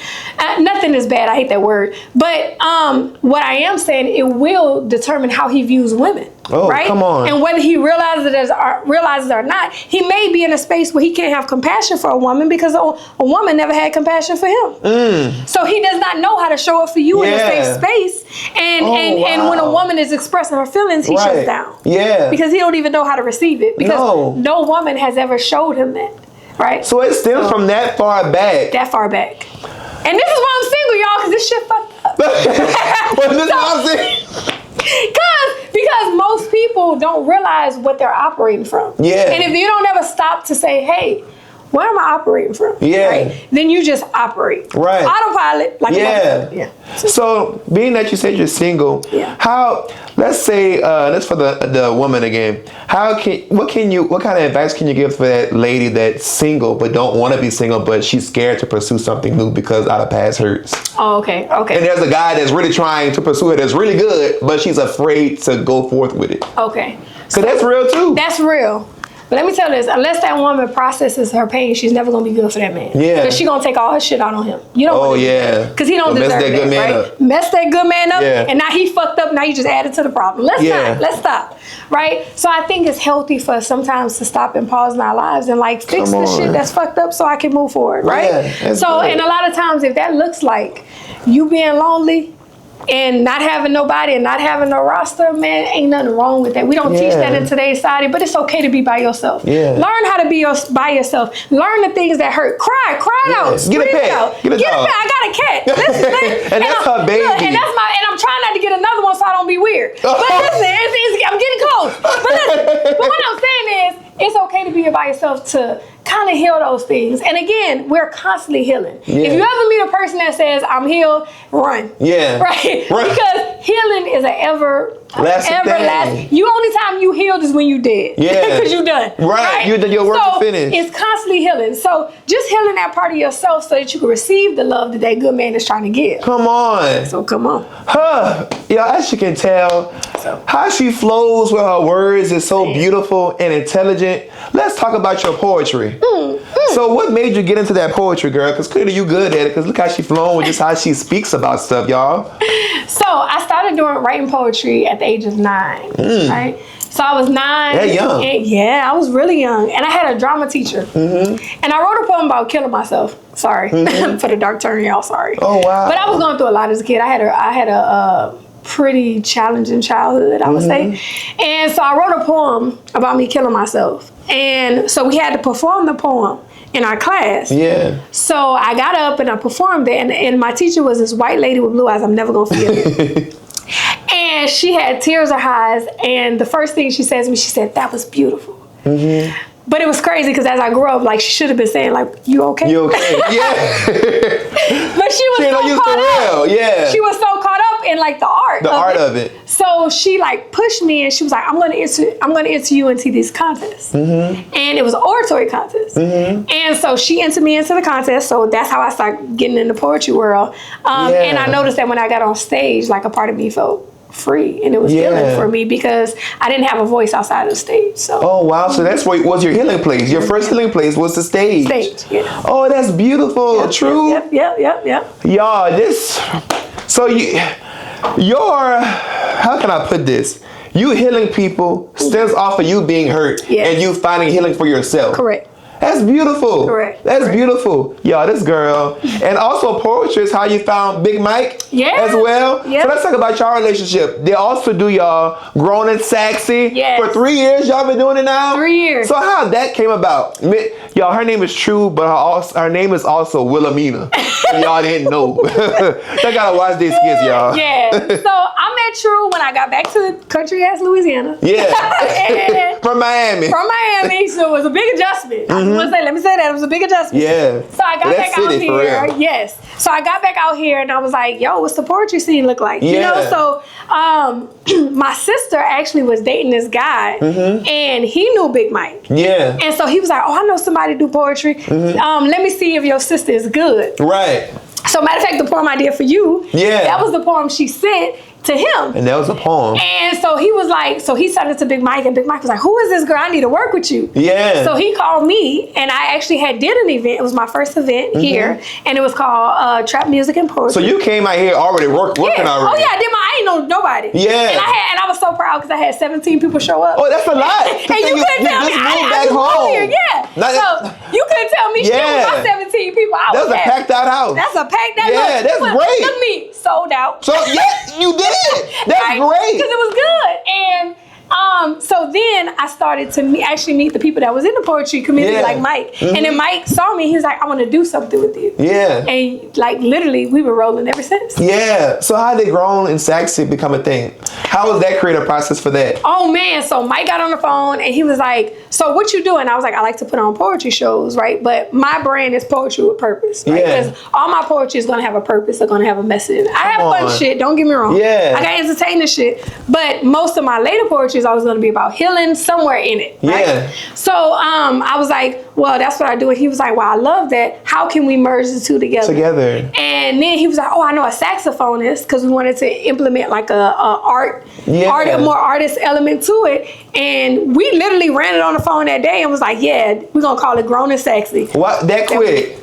Nothing is bad. I hate that word. But what I am saying, it will determine how he views women. Oh, right? come on. And whether he realizes it or not, he may be in a space where he can't have compassion for a woman because a woman never had compassion for him. So he does not know how to show up for you in a safe space. And when a woman is expressing her feelings, he shuts down. Yeah. Because he don't even know how to receive it. Because no woman has ever showed him that. Right? So it stems from that far back. That far back. And this is why I'm single, y'all, because this shit fucked up. Well, this is what I'm saying. Because most people don't realize what they're operating from. Yeah. And if you don't ever stop to say, hey, where am I operating from? Yeah. Right? Then you just operate. Right. Autopilot. Like yeah. So being that you said you're single, yeah. Let's say that's for the woman again. What kind of advice can you give for that lady that's single but don't want to be single but she's scared to pursue something new because out of past hurts? Oh, okay. And there's a guy that's really trying to pursue it that's really good, but she's afraid to go forth with it. Okay. So that's real too. That's real. But let me tell you this, unless that woman processes her pain, she's never going to be good for that man. Yeah. Because she's going to take all her shit out on him. You don't want to do that. Because he don't deserve mess that good man right? up. Mess that good man up, Yeah. and now he fucked up, now you just added to the problem. Let's stop. Right? So I think it's healthy for us sometimes to stop and pause in our lives and like fix the shit that's fucked up so I can move forward, right? Yeah, so, and a lot of times if that looks like you being lonely, and not having nobody and not having no roster, man, ain't nothing wrong with that. We don't teach that in today's society, but it's okay to be by yourself. Yeah. Learn how to be by yourself. Learn the things that hurt. Cry it out. Get a pet. Out. Get a dog. I got a cat. Listen, and that's her baby. Look, and I'm trying not to get another one so I don't be weird. But listen, I'm getting close. But listen, but what I'm saying is, it's okay to be by yourself to kind of heal those things. And again, we're constantly healing. Yeah. If you ever meet a person that says, I'm healed, run. Yeah. Right? Run. Because healing is an everlasting. thing. You only time you healed is when you dead. Yeah. Because you done. Right. Your work is finished. It's constantly healing. So just healing that part of yourself so that you can receive the love that good man is trying to give. Come on. So come on. Yeah, as you can tell, how she flows with her words is so beautiful and intelligent. Let's talk about your poetry. So what made you get into that poetry, girl? Because clearly you good at it. Because look how she flowing with just how she speaks about stuff, y'all. So I started writing poetry at the age of 9, right? So I was 9. That young. I was really young. And I had a drama teacher. And I wrote a poem about killing myself. Sorry. For the dark turn, y'all, sorry. Oh, wow. But I was going through a lot as a kid. I had a pretty challenging childhood, I would say. And so I wrote a poem about me killing myself. And so we had to perform the poem in our class. Yeah. So I got up and I performed it. And my teacher was this white lady with blue eyes. I'm never going to forget it. And she had tears in her eyes. And the first thing she said to me, she said, that was beautiful. But it was crazy because as I grew up, like she should have been saying, like, you okay? You okay? Yeah. But she was so caught up. Yeah. She was so caught up in like the art. Of it. So she like pushed me and she was like, I'm gonna enter you into these contests. And it was an oratory contest. And so she entered me into the contest. So that's how I started getting in the poetry world. And I noticed that when I got on stage, like a part of me felt free, and it was healing for me because I didn't have a voice outside of the stage. So. Oh wow! So that's what was your healing place. Your first healing place was the stage. Yeah. Oh, that's beautiful. Yep, True. Yep. Y'all, your how can I put this? You healing people stems off of you being hurt and you finding healing for yourself. Correct. That's beautiful. Correct. That's beautiful. Y'all, this girl. And also poetry is how you found Big Mike as well. Yeah. So let's talk about y'all relationship. They also do y'all Grown and Sexy. Yes. For 3 years, y'all been doing it now? 3 years. So how that came about? Y'all, her name is True, but her name is also Wilhelmina. Y'all didn't know. Y'all gotta watch these skits, y'all. Yeah. So I met True when I got back to country ass Louisiana. Yeah. From Miami. So it was a big adjustment. Let me say that. It was a big adjustment. Yeah. So I got back out here. Yes. So I got back out here and I was like, yo, what's the poetry scene look like? Yeah. You know, so my sister actually was dating this guy and he knew Big Mike. Yeah. And so he was like, oh, I know somebody do poetry. Let me see if your sister is good. Right. So matter of fact, the poem I did for you, Yeah. that was the poem she sent to him. And that was a poem. And so he was like, so he sent it to Big Mike, and Big Mike was like, who is this girl? I need to work with you. Yeah. So he called me, and I actually did an event. It was my first event here, and it was called Trap Music and Poetry. So you came out here already working Yeah. already. Oh yeah, I ain't know nobody. Yeah. And I was so proud because I had 17 people show up. Oh, that's a lot. And you couldn't tell me. just I moved just back moved home. here, yeah. Not So that- you couldn't tell me shit Yeah. with my 17 people. I That was was a happy. packed out house. That's a packed out. Yeah, that's look, great. Look at me, sold out. So yeah, you did. That's great. Because it was good. And so then I started to actually meet the people that was in the poetry community, Yeah. like Mike. And then Mike saw me. He was like, I want to do something with you. Yeah. And like literally, we've been rolling ever since. Yeah. So how did Grown and Sexy become a thing? How was that creative process for that? Oh man, so Mike got on the phone and he was like, so what you doing? I was like, I like to put on poetry shows, right? But my brand is poetry with purpose, right? Yeah. Because all my poetry is gonna have a purpose, they're gonna have a message. I have fun on. shit, don't get me wrong. Yeah. I got entertaining shit. But most of my later poetry is always gonna be about healing somewhere in it. Right? Yeah. So I was like, well, that's what I do. And he was like, well, I love that. How can we merge the two together? And then he was like, oh, I know a saxophonist, because we wanted to implement like a more artist element to it. And we literally ran it on the phone that day and was like, yeah, we're gonna call it Grown and Sexy. What? That quick?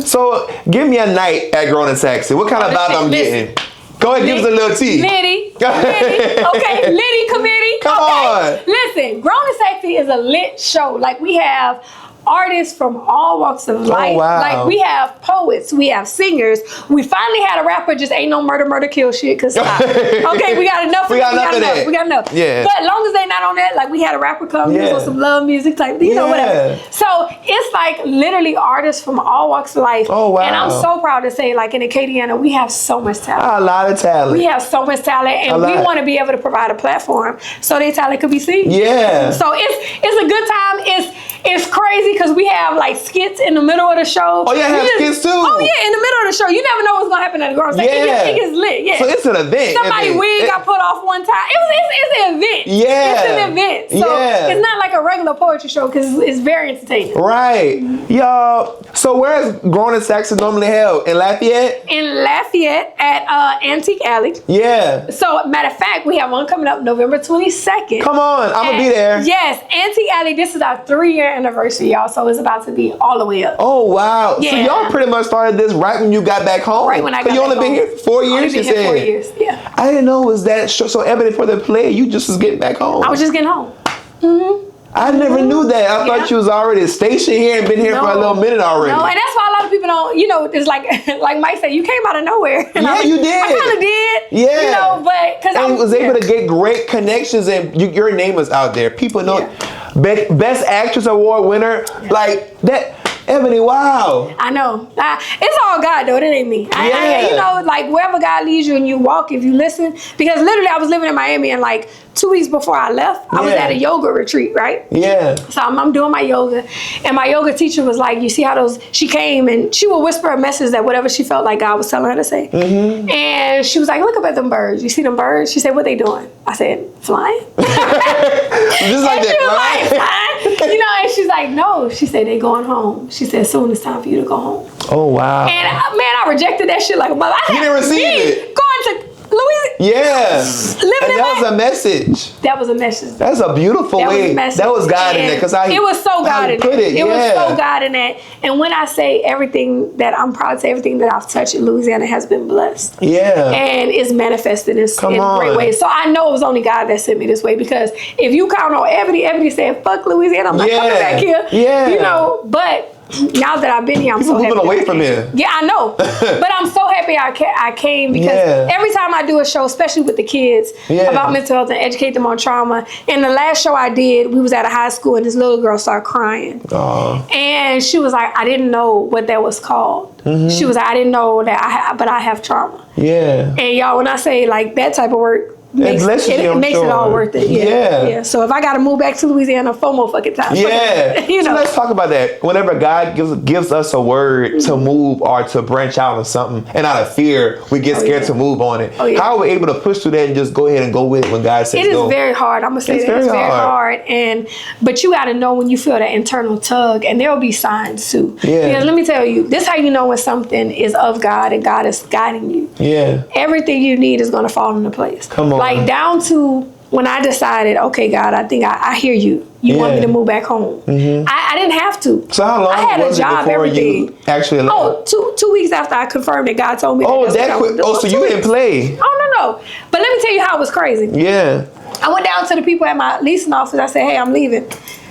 So give me a night at Grown and Sexy. What kind of vibe I'm getting? Go ahead, give us a little tea. Liddy. Okay, Liddy committee. Come on. Listen, Grown and Sexy is a lit show. Like we have artists from all walks of life. wow. Like we have poets, we have singers. We finally had a rapper, just ain't no murder, kill shit. Cause okay, we got enough. We got enough of that. We got enough. Yeah. But as long as they not on that, like we had a rapper come, Yeah. on some love music type, you know, whatever. So it's like literally artists from all walks of life. Oh, wow. And I'm so proud to say, like in Acadiana, we have so much talent. A lot of talent. We have so much talent, and we want to be able to provide a platform so their talent could be seen. Yeah. So it's a good time. It's crazy because we have like skits in the middle of the show. Oh yeah, have skits too. Oh yeah, in the middle of the show, you never know what's gonna happen at the Grown. Yeah. It gets lit. Yeah. So it's an event. Somebody wig got put off one time. It's an event. Yeah. It's an event. So Yeah. it's not like a regular poetry show because it's very entertaining. Right. Y'all, so where's Grown and Sexy normally held? In Lafayette? In Lafayette at Antique Alley. Yeah. So matter of fact, we have one coming up November 22nd. Come on, I'm gonna be there. Yes, Antique Alley. This is our 3-year anniversary, y'all. So it's about to be all the way up. Oh wow. So Yeah. y'all pretty much started this right when you got back home. Right when I got you only back been home. here 4 years, Only been you here said. 4 years. Yeah. I didn't know it was that so evident for the play. You just was getting back home. I was just getting home. I never knew that. I Yeah. thought you was already stationed here and been here for a little minute already. No, and that's why a lot of people don't, you know, it's like like Mike said, you came out of nowhere. And Yeah, you did. I kind of did. Yeah. You know, but because I and was able to get great connections, and your name is out there. People know Best Actress Award winner, like that. Ebony, wow. I know. It's all God though. It ain't me. Yeah. You know, like wherever God leads you and you walk, if you listen. Because literally, I was living in Miami, and like 2 weeks before I left, I was Yeah. at a yoga retreat, right? Yeah. So I'm doing my yoga, and my yoga teacher was like, you see how those, she came and she would whisper a message that whatever she felt like God was telling her to say. Mm-hmm. And she was like, look up at them birds. You see them birds? She said, what they doing? I said, flying. Just like And she was that, like, right? flying. You know, and she's like, no. She said, they going home. She said, soon it's time for you to go home. Oh, wow. And I rejected that shit like a mother. You didn't receive it. Going to Louisiana. Yeah. Living And in that was my- a message. That was a message. That's a beautiful That was way. a message. That was God in And there. Because it was so God in put it. it. Was so God in that. And when I say everything that I'm proud to say, everything that I've touched in Louisiana has been blessed. Yeah. And it's manifested in great ways. So I know it was only God that sent me this way, because if you count on Ebony said, fuck Louisiana, I'm not coming back here. Yeah. You know, but now that I've been here, I'm People so happy. moving away that I from came. here. Yeah, I know. But I'm so happy I came, because every time I do a show, especially with the kids, about mental health and educate them on trauma. And the last show I did, we was at a high school, and this little girl started crying. Aww. And she was like, I didn't know what that was called. She was like, I didn't know that I have trauma. Yeah. And y'all, when I say like that type of work, blesses you, I'm makes it all sure. worth it. Yeah. So if I got to move back to Louisiana 4 more fucking times. Yeah. You know. So let's talk about that. Whenever God gives us a word to move or to branch out on something, and out of fear, we get scared to move on it. How are we able to push through that and just go ahead and go with it when God says go? It is very hard. I'm gonna say it's very hard. But you got to know when you feel that internal tug, and there will be signs too. Yeah. Because let me tell you, this is how you know when something is of God and God is guiding you. Yeah. Everything you need is gonna fall into place. Come on. Like down to when I decided, okay, God, I think I hear you. You want me to move back home. Mm-hmm. I didn't have to. So how long I had was a job, it before everything. you actually left? Two weeks after I confirmed that God told me. Oh, that quick. Oh, so you didn't play. Oh, no. But let me tell you how it was crazy. Yeah. I went down to the people at my leasing office. I said, hey, I'm leaving.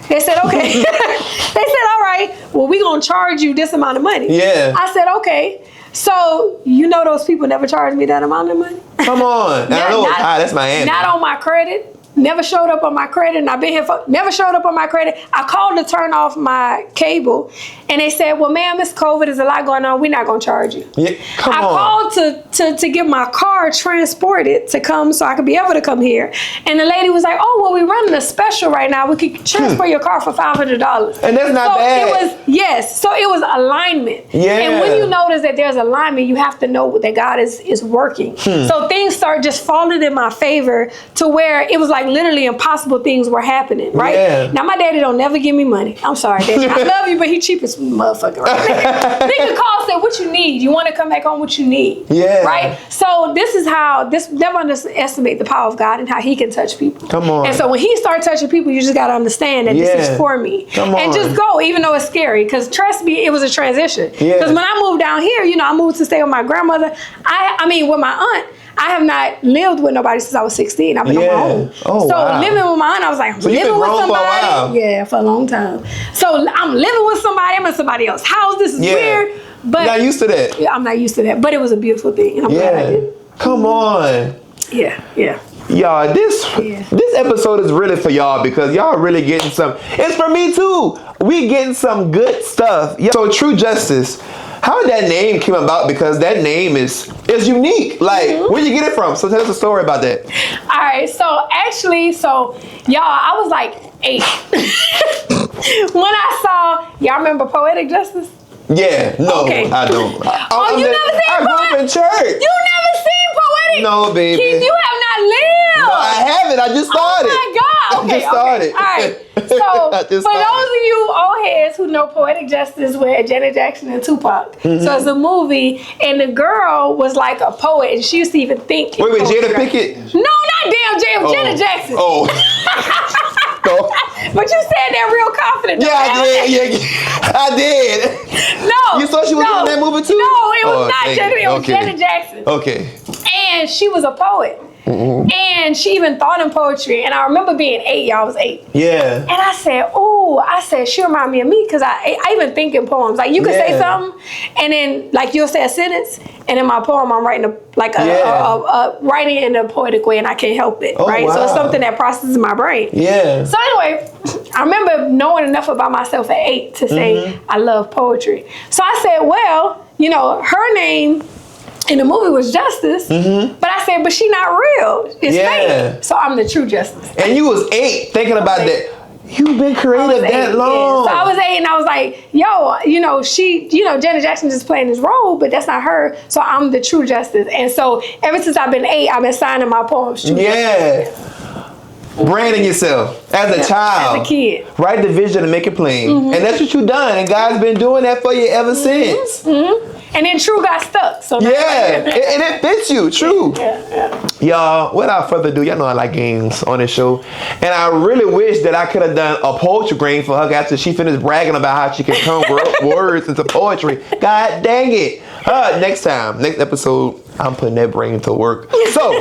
They said, okay. They said, all right, well, we're going to charge you this amount of money. Yeah. I said, okay. So, you know those people never charged me that amount of money? Come on. I know it's high. That's my answer. Not on my credit. Never showed up on my credit, and I've been here for, never showed up on my credit. I called to turn off my cable, and they said, well, ma'am, it's COVID, there's a lot going on, we're not going to charge you. Yeah, come on. I called to get my car transported to come so I could be able to come here. And the lady was like, oh, well, we're running a special right now. We could transfer your car for $500. And that's not bad. So it was alignment. Yeah. And when you notice that there's alignment, you have to know that God is working. So things start just falling in my favor to where it was like literally impossible things were happening, right? Yeah. Now, my daddy don't never give me money. I'm sorry, Daddy. I love you, but he cheap as motherfucker, right? Nigga called, said, what you need? You want to come back home? What you need? Yeah. Right? So this is how, never underestimate the power of God and how he can touch people. Come on. And so when he starts touching people, you just got to understand that this is for me. Come on. And just go, even though it's scary, because trust me, it was a transition. Yeah. Because when I moved down here, I moved to stay with my grandmother. I mean, with my aunt. I have not lived with nobody since I was 16. I've been on my own. Oh, so wow. living with my aunt, I was like, I'm living with somebody. For a while. Yeah, for a long time. So I'm living with somebody. I'm in somebody else's house. This is weird. But you're not used to that. Yeah, I'm not used to that. But it was a beautiful thing. And I'm glad I did. Come on. Yeah. Y'all, this episode is really for y'all because y'all really getting some. It's for me too. We getting some good stuff. So True Justice. How did that name came about? Because that name is unique. Like, where'd you get it from? So tell us a story about that. All right. So actually, y'all, I was like 8 when I saw. Y'all remember Poetic Justice? Yeah. No, Okay. I don't. You never seen I grew up in church. You never seen Poetic? No, baby. Keith, you have not lived. No, I haven't. I just started. Oh my God. Okay, I just started. All right. So for those of you old heads who know Poetic Justice with Janet Jackson and Tupac, so it's a movie, and the girl was like a poet, and she used to even think. Wait, Jada Pinkett? No, not damn Janet Jackson. Oh. But you said that real confident. Yeah, I did. Yeah, I did. No. You thought she was in that movie too? No, it was not Janet. It was okay. Janet Jackson. Okay. And she was a poet. And she even thought in poetry. And I remember being 8, y'all. I was 8. Yeah. And I said, she remind me of me because I even think in poems. Like, you could say something, and then, like, you'll say a sentence, and in my poem, I'm writing writing it in a poetic way, and I can't help it, right? Wow. So it's something that processes my brain. Yeah. So anyway, I remember knowing enough about myself at 8 to say I love poetry. So I said, well, her name in the movie was Justice, but I said, but she not real. It's fake. So I'm the True Justice. And you was 8 thinking about that. You've been creative that long. Yeah. So I was 8 and I was like, Janet Jackson just playing this role, but that's not her. So I'm the True Justice. And so ever since I've been 8, I've been signing my poems True Justice. Branding yourself as a child. As a kid. Write the vision and make it plain. And that's what you've done. And God's been doing that for you ever since. And then True got stuck. So and it fits you. True. Y'all, without further ado, y'all know I like games on this show. And I really wish that I could have done a poetry game for her after she finished bragging about how she can turn words into poetry. God dang it. Next episode, I'm putting that brain to work. So,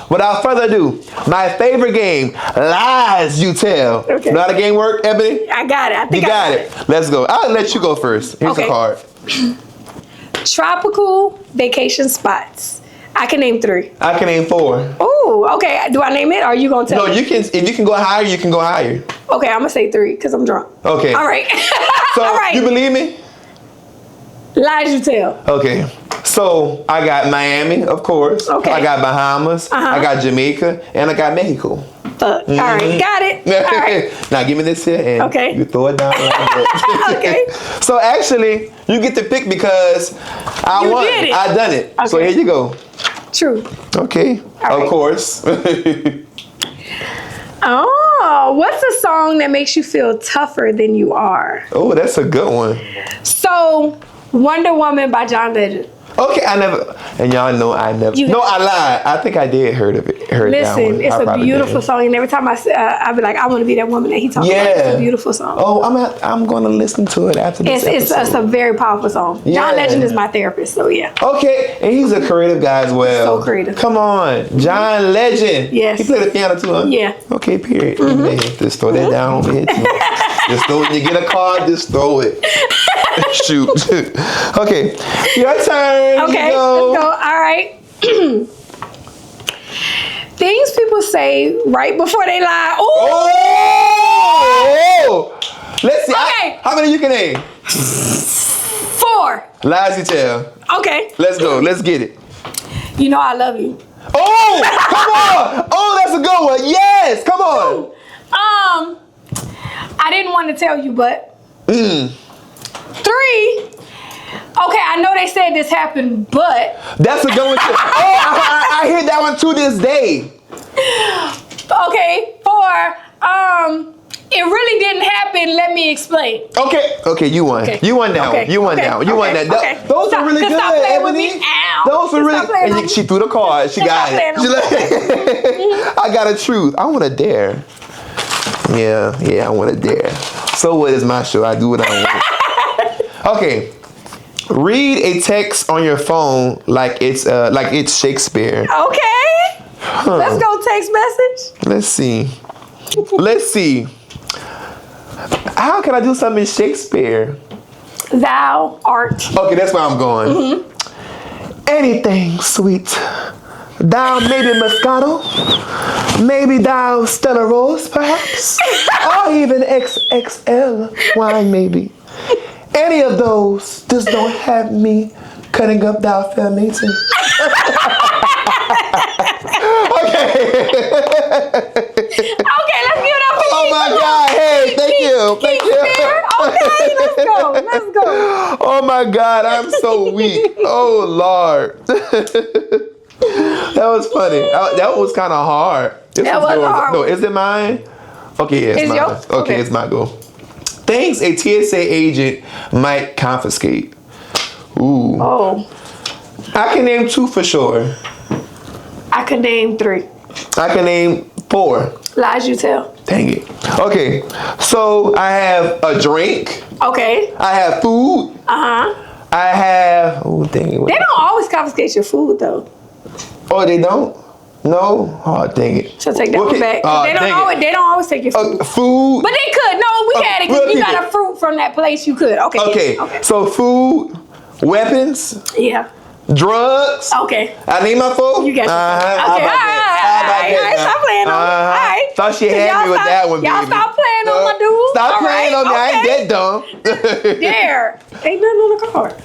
without further ado, my favorite game, Lies You Tell. Okay. Know how the game work, Ebony? I got it. I think you got it. Let's go. I'll let you go first. Here's a card. Tropical vacation spots. I can name 3. I can name 4. Oh, okay. Do I name it or are you going to tell me? No, you can. If you can go higher, you can go higher. Okay, I'm going to say 3 because I'm drunk. Okay. All right. So, All right. you believe me? Lies you tell. Okay. So I got Miami, of course. Okay. I got Bahamas. I got Jamaica, and I got Mexico. All right, got it. All right. Now give me this here, and Okay. you throw it down like that. Okay. So actually, you get to pick because I You won. did it. I done it. So Okay. here you go. True. Okay. All Of right. course. Oh, what's a song that makes you feel tougher than you are? Oh, that's a good one. So, Wonder Woman by John Legend. Okay, I never, and y'all know I never. You- No, I lied. I think I did heard of it. Heard that Listen, one. it's I a probably beautiful did. song, and every time I be like, I want to be that woman that he talks about. It's Yeah. a beautiful song. Oh, I'm gonna listen to it after this It's episode. a very powerful song. Yeah. John Legend is my therapist, so yeah. Okay, and he's a creative guy as well. So creative. Come on, John Legend. Yes. He played the piano too, huh? Yeah. Okay, period. Just throw that down over here too. Just throw it. You get a card, just throw it. Shoot. Okay, your turn. Okay, You go. let's go. All right. Things people say right before they lie. Ooh. Oh! Let's see. Okay. How many you can name? 4. Lies you tell. Okay. Let's go. Let's get it. You know I love you. Oh! Come on! Oh, that's a good one. Yes! Come on. I didn't want to tell you, but 3. Okay, I know they said this happened, but That's a good one too. Oh, I hear that one to this day. okay, 4. It really didn't happen. Let me explain. Okay, you won. Okay. You won that Okay. one. You won Okay. that one. You won Okay. that. Okay. Those Stop- are really just good, stop playing with Ebony. me. Ow. Those are Just really. stop playing And with me. she threw the card. She Just got stop playing it. I got a truth. I want a dare. Yeah, I want a dare. So what is my show? I do what I want. Okay. Read a text on your phone like it's Shakespeare. Okay. Let's go text message. Let's see. How can I do something in Shakespeare? Thou art. Okay, that's where I'm going. Anything, sweet. Thou maybe Moscato, maybe thou Stella Rose, perhaps, or even XXL wine, maybe. Any of those just don't have me cutting up thou fair mason. Okay. Okay, let's give it up for Oh you. my Come on. God! Hey, thank you. Okay, let's go. Let's go. Oh my God, I'm so weak. Oh Lord. That was funny. That was kind of hard. That was yours. hard. No, is it mine? Okay, yeah, it's It's mine. yours? Okay, Okay. it's my go. Things a TSA agent might confiscate. Ooh. Oh, I can name 2 for sure. I could name 3. I can name 4. Lies you tell. Dang it. Okay, so I have a drink. Okay. I have food. Uh-huh. I have. Oh, dang it. They don't always confiscate your food though. Oh, they don't? No? Oh, dang it. So take that Okay. one back. Oh, They dang don't always take your food. Food. But they could. No, we had it we'll because you keep got it. a fruit from that place. You could. Okay. Okay, Okay. so food, weapons, Yeah. drugs. Okay. I need my food. You got your Uh-huh. food. How Okay. about All that? right. How about All right. that? All right. Stop playing on me. Uh-huh. All right. Thought she had Y'all me with stop- that one, y'all baby. stop playing on my dude. Stop All playing right. on me. I ain't Okay. that dumb. There. Ain't nothing on the card.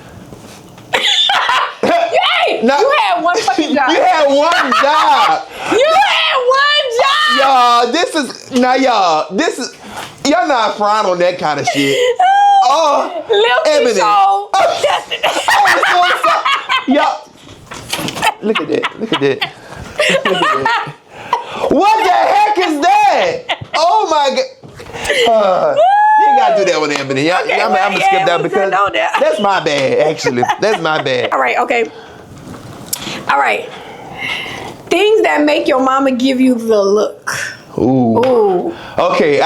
Hey, No. you had one fucking job. You had one job. You had one job. Y'all, this is, y'all not frying on that kind of shit. Oh, Lil Ebony. Show. Y'all, look at that. Look at that. Look at that. What the heck is that? Oh my God. You ain't gotta do that with Ebony. I'm Okay, gonna well, skip yeah, that we because said no there. that's my bad, actually. That's my bad. All right, okay. All right. Things that make your mama give you the look. Ooh. Ooh. Okay,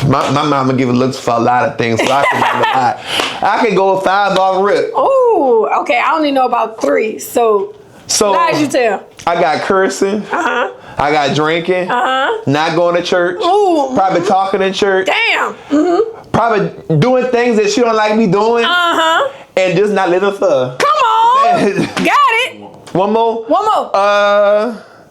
my mama give looks for a lot of things, so I can name a lot. I can go 5 off rip. Ooh. Okay, I only know about 3. So lies you tell. I got cursing. Uh-huh. I got drinking. Uh-huh. Not going to church. Ooh. Probably talking in church. Damn. Probably doing things that she don't like me doing. Uh-huh. And just not living for her. Come on. Got it. One more. One more.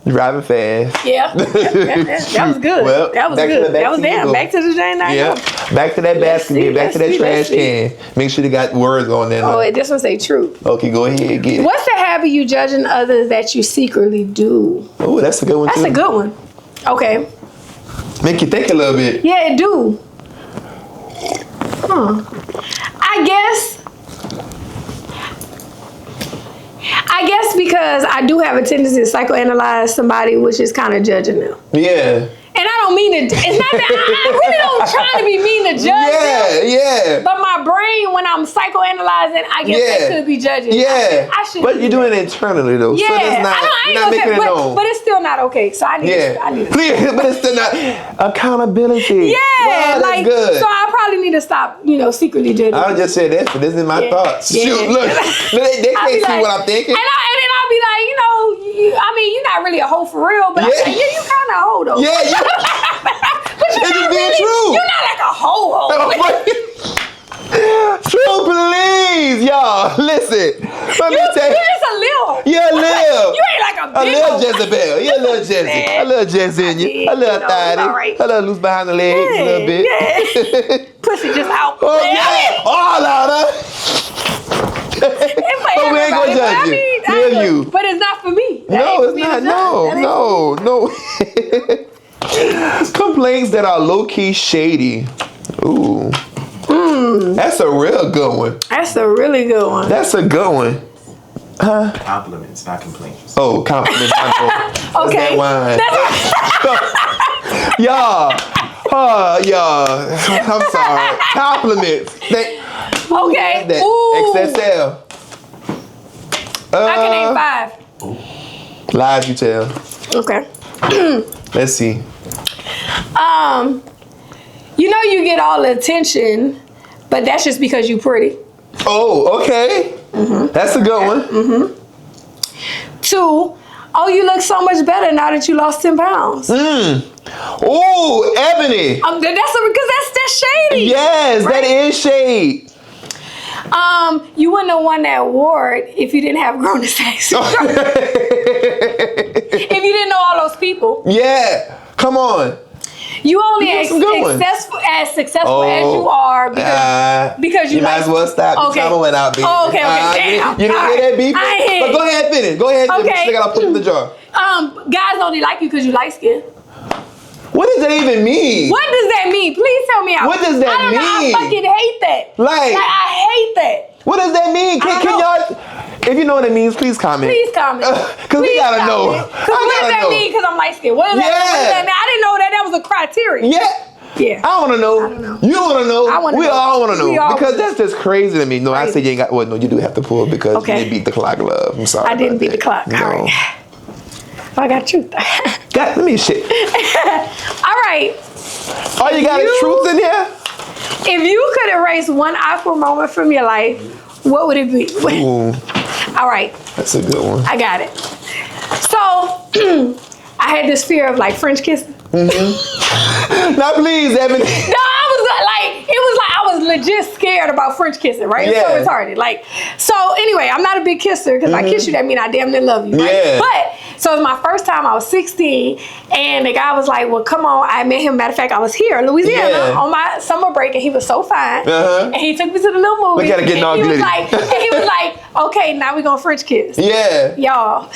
Driving fast. Yeah. That was good. Well, that was back to good. the back That was to you damn. go. Back to the Jane. Yeah. Back to that basket. see, Get back to that let's trash see. can. Make sure they got words on there. Oh, this one say true. Okay, go ahead. Get it. What's the habit you judging others that you secretly do? Oh, that's a good one That's too. a good one. Okay. Make you think a little bit. Yeah, it do. I guess because I do have a tendency to psychoanalyze somebody, which is kind of judging them. Yeah. And I don't mean to, it's not that, I really don't try to be mean to judge them. Yeah. But my brain, when I'm psychoanalyzing, I guess that could be judging. Yeah. I should. But you're doing it internally though. Yeah. So that's not, I you're ain't not gonna making say, it known. but it's still not okay. So I need to. Please, but it's still not accountability. Yeah, Wow, that's like good. so I probably need to stop, secretly judging. I just said that, but this is my thoughts. Yeah. Shoot, look, they I'll be can't see like- what I'm thinking. And then I'll be like, you're not really a hoe for real, but I'm Yeah. like, you kind of a hoe though. Yeah, yeah. But you're It's not being really, true. You're not like a hoe. True, please, y'all. Listen, let me You're tell you. just a little. You're a little. You ain't like a A big little hoe. Jezebel. You're a little Jezzy. A little Jezzy in you. A little thotty. all right. A little loose behind the legs a little bit. Yeah. Pussy just out. Oh, yeah. All out of It's like But we ain't gonna everybody, judge you. Love you. But it's not for me. That No, ain't it's for me not. to judge. That ain't No. Complaints that are low-key shady. Ooh. That's a real good one. That's a really good one. That's a good one. Compliments, not complaints. Oh, compliments. Okay. That wine. y'all. I'm sorry. Compliments. Okay. That Ooh. XSL. I can name 5. Lies you tell. Okay. Let's see. You get all the attention, but that's just because you pretty. Oh, okay. That's a good one. 2, oh, you look so much better now that you lost 10 pounds. Oh, Ebony. That's shady. Yes, that is shade. You wouldn't have won that award if you didn't have grown sex. If you didn't know all those people. Yeah, come on. You only You got as some good ones. successful as you are because you might as well stop. Okay. The timer went out, baby. Oh, okay. Damn. You didn't All hear that beep? I ain't hear But go ahead, finish. Go ahead, finish. Okay. Still gotta put it in the jar. Guys only like you because you light skin. What does that even mean? What does that mean? Please tell me out. What does that I don't know. mean? I fucking hate that. Like- I hate that. What does that mean? I Can don't y'all? If you know what it means, please comment. Please comment. Because we gotta know. Because what does that mean? Because I'm light skinned. What does Yeah. that mean? I didn't know that was a criteria. Yeah. Yeah. I want to know. I don't know. You want to know. I wanna We know. all want to know. We all Because wanna that's just crazy to me. No, I Crazy. said you ain't got. Well, no, you do have to pull because Okay. you didn't beat the clock, love. I'm sorry. I didn't about beat the that. clock. No. All right. I got truth. God, let me shit. All right. Oh, you got a truth in here? If you could erase one awkward moment from your life, what would it be? Ooh, All right. that's a good one. I got it. So, I had this fear of like French kissing. Now, please, Ebony. No, I was legit scared about French kissing, right? Yeah. It's so retarded. So anyway, I'm not a big kisser because if I kiss you, that mean I damn near love you, right? Yeah. But so it was my first time. I was 16, and the guy was like, "Well, come on." I met him. Matter of fact, I was here in Louisiana Yeah. on my summer break, and he was so fine. Uh-huh. And he took me to the little movie. We gotta get and all he was glitty. like, "Okay, now we gonna French kiss." Yeah. Y'all.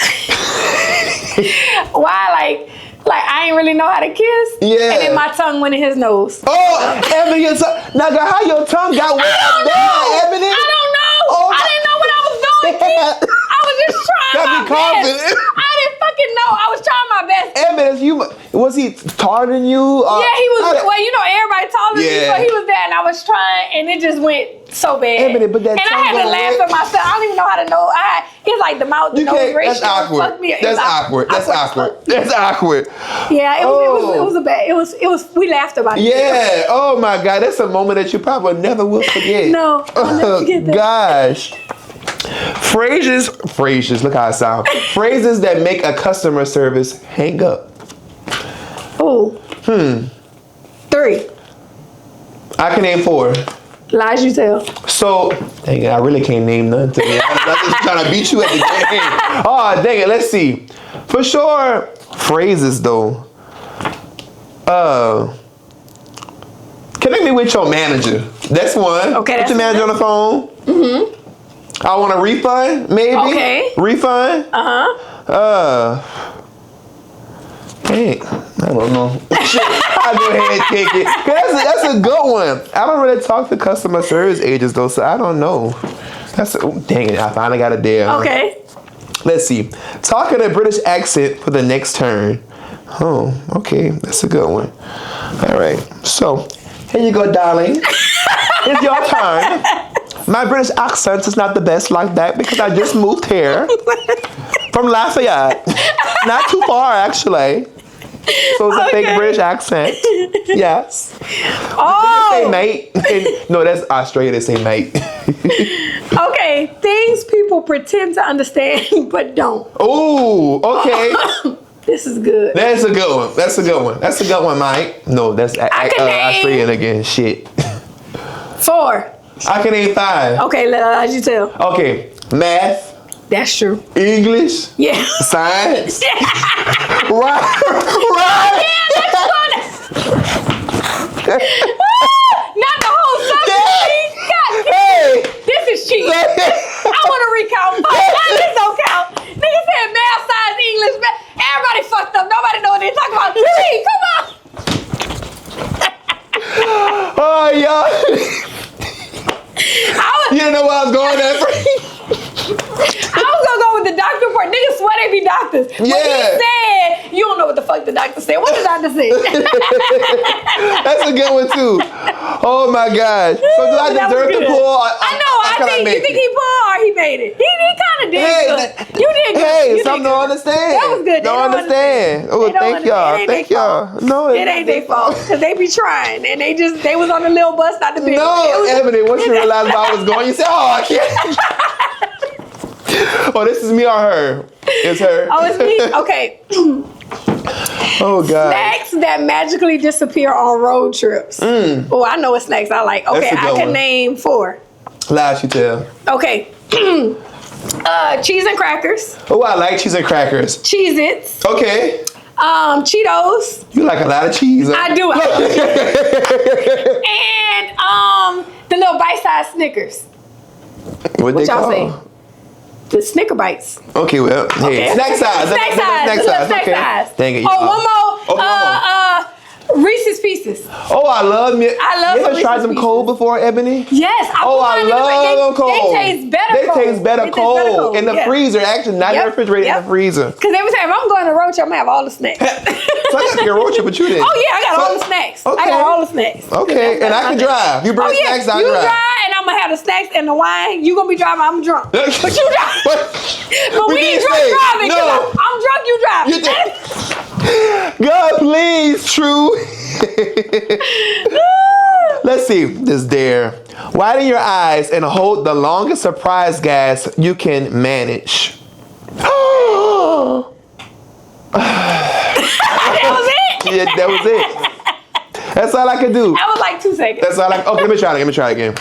Why like I ain't really know how to kiss. Yeah. And then my tongue went in his nose. Oh, Ebony, your tongue. Now, girl, how your tongue got wet up there, Ebony? I don't know. Oh, I didn't know what I was doing. Keith. I was just trying Gotta my be confident. best. I didn't fucking know. I was trying my best. Ebony, was he taller than you? Yeah, he was. how did- Well, everybody taller than me, Yeah. so he was there, and I was trying, and it just went so bad. Ebony, but that and I tongue had to got laugh wet. at myself. I don't even know how to know. It's like the mouth, the You nose can't. ratio. That's awkward. Fucked me. It That's was awkward. That's as awkward. fuck. That's awkward. Yeah, it Oh. was a bad. It was. We laughed about it. Yeah. Oh my God. That's a moment that you probably never will forget. No, I'll never forget that. Gosh. Phrases. Look how I sound. Phrases that make a customer service hang up. Oh. 3. I can name 4. Lies you tell. So, dang it, I really can't name none to me. I'm just trying to beat you at the game. Oh, dang it. Let's see. For sure, phrases though. Connect me with your manager. That's one. Okay, Put that's your manager on the phone. Mm-hmm. I want a refund, maybe. Okay. Refund. Hey, I don't know. I'll go ahead and take it. That's a good one. I don't really talk to customer service agents though, so I don't know. Dang it, I finally got a dare. Okay. Let's see. Talk in a British accent for the next turn. Oh, okay. That's a good one. All right. So, here you go, darling. It's your turn. My British accent is not the best like that because I just moved here from Lafayette. Not too far, actually. So it's a fake British accent. Yes. Oh. They say mate. No, that's Australia. They say mate. Okay. Things people pretend to understand but don't. Ooh, okay. This is good. That's a good one. That's a good one. That's a good one, Mike. No, that's Australian again. Shit. 4. I can name 5. Okay, let you tell. Okay. Math, That's true. English, Yeah. science. Right. Not the whole subject. God, Hey. this is cheap. I want to recount 5. This don't count. Nigga said math, science, English. Everybody fucked up. Nobody know what they talking about. Gee, come on. Oh, y'all. You didn't know where I was going at. I was gonna go with the doctor part. Niggas swear they be doctors. But he said, you don't know what the fuck the doctor said. What the doctor say? That's a good one too. Oh my gosh. So do I That was deserve the good. pull? I know. You think he pulled or he made it? He kind of did good. You did good. Hey, You some did don't good. understand. That was good. They Don't understand. Oh, They don't thank y'all. understand. It ain't Thank their y'all. fault. No, It ain't their fault. Because they be trying. And they was on the little bus, not the big one. No, Ebony, once you realized where I was going, you said, oh, I can't. Oh, this is me or her? It's her. Oh, it's me? Okay. Oh, God. Snacks that magically disappear on road trips. Oh, I know what snacks I like. Okay, That's a I good can one. name 4. Lies you tell. Okay. Cheese and crackers. Oh, I like cheese and crackers. Cheez-Its. Okay. Cheetos. You like a lot of cheese. Huh? I do. And the little bite-sized Snickers. What they y'all call? say? The Snicker bites. Okay, well, hey, Okay. snack size. Snack size. Snack size. Dang it. Oh, one more. Okay, Reese's Pieces. Oh, I love me. I love You ever some tried Reese's them Pieces. cold before, Ebony? Yes. I love them cold. They taste better They cold. taste better cold. In the freezer, actually, not in the refrigerator, in the freezer. Because every time I'm going to road trip, I'm going to have all the snacks. So I got to get a road trip with you then. Oh, yeah, I got all the snacks. Okay. I got all the snacks. Okay, and I can drive. You bring snacks, I you drive. and I'm going to have the snacks and the wine. You going to be driving, I'm drunk. But you drive. But we ain't drunk driving. No. I'm drunk, you driving. You did. God, please, true. Let's see this dare. Widen your eyes and hold the longest surprise gas you can manage. That was it? Yeah, that was it. That's all I could do. That was like 2 seconds. That's all I. Okay, let me try it. Let me try it again.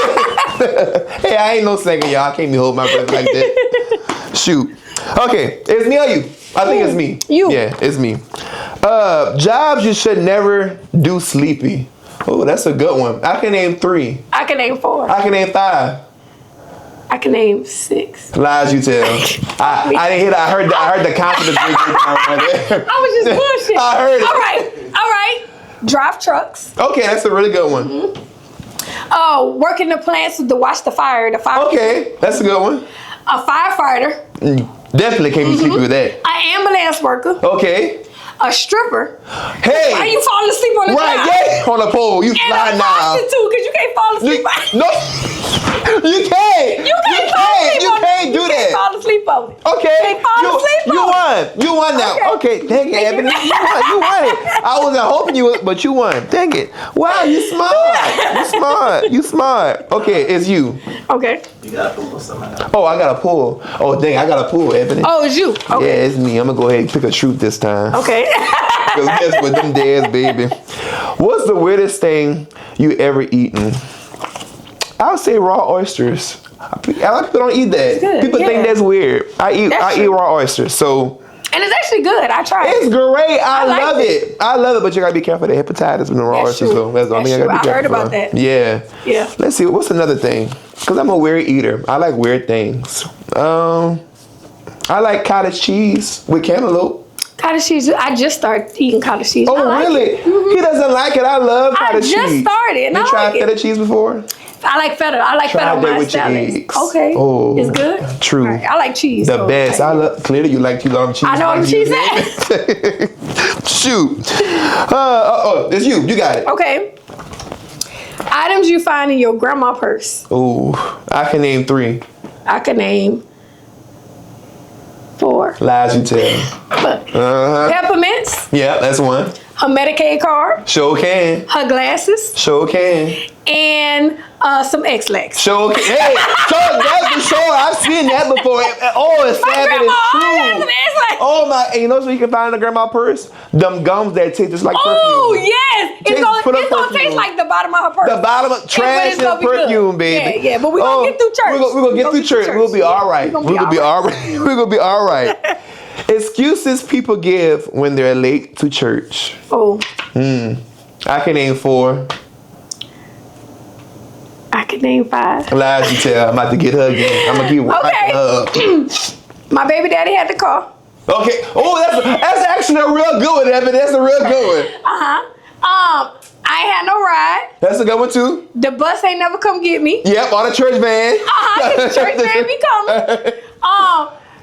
Hey, I ain't no singer, y'all. I can't be holding my breath like that. Shoot. Okay, it's me or you? I think it's me. You. Yeah, it's me. Jobs you should never do sleepy. Oh, that's a good one. I can name 3. I can name 4. I can name 5. I can name 6. Lies you tell. I didn't hear that. I heard the confidence. I was just bullshit. I heard it. All right. Drive trucks. Okay, that's a really good one. Work in the plants to watch the fire. Okay, that's a good one. A firefighter. Definitely can't be sleepy with that. An ambulance worker. Okay. A stripper. Hey. Why you falling asleep on the Right, job? yeah, on the pole. You And fly a now. prostitute, because you can't fall asleep. No, you can't. You can't fall asleep You on can't it. do You that. can't fall asleep on it. Okay. You can't fall asleep You on it. won. You won now. Okay, dang it, Ebony. You won it. I wasn't hoping you would, but you won. Dang it. Wow, you smart. You smart. Okay, it's you. Okay. You gotta pull somehow. Oh, I got a pull. Oh, dang, I got a pull, Ebony. Oh, it's you. Yeah, Okay. it's me. I'm gonna go ahead and pick a truth this time. Okay. Cause that's with them dads, baby. What's the weirdest thing you ever eaten? I would say raw oysters. A lot of people don't eat that. good, People yeah. think that's weird. I eat raw oysters. So And it's actually good. I tried it's it. great. I like love it. I love it, but you gotta be careful of the hepatitis in the raw That's oysters. true. So that's the only thing I gotta be I heard careful about of. that. Yeah. Yeah. Let's see. What's another thing? Because I'm a weird eater. I like weird things. I like cottage cheese with cantaloupe. Cottage cheese. I just started eating cottage cheese. Oh, I like really? it. Mhm. He doesn't like it. I love I cottage cheese. just started, and You I tried like it. feta cheese before? I like feta. I like Try feta on that my with your salads. eggs. Okay. Oh, It's good? true. All right. I like cheese. The so best. I love. Clearly, you like cheese on cheese. I know what like cheese you. is. Shoot. It's you. You got it. Okay. Items you find in your grandma purse. Ooh, I can name 3. I can name 4. Lies you tell. Peppermints, Yeah, that's one. her Medicaid card, Sure can. her glasses, Sure can. and some X-Lax. Sure can. Hey, so that's for sure. I've seen that before. Oh, it's My sad, but grandma always has it's some true. X-Lax. Oh my! And you know what you can find in a grandma purse? Them gums that taste just like Oh, perfume. yes. It's Taste- gonna, put up it's gonna perfume. taste like the bottom of her purse. The bottom of trash it's gonna and be good. perfume, baby. Yeah, but we're gonna get through church. We're gonna get through church. We'll be all right. We're We're gonna be all right. We're gonna be all right. Excuses people give when they're late to church. Oh, I can name 4. I can name 5. Lies you tell. I'm about to get her again. I'm gonna keep Okay. My baby daddy had the car. Okay. Oh, that's actually a real good one, Evan. That's a real good one. I ain't had no ride. That's a good one too. The bus ain't never come get me. Yep, on a church van. The church man be coming.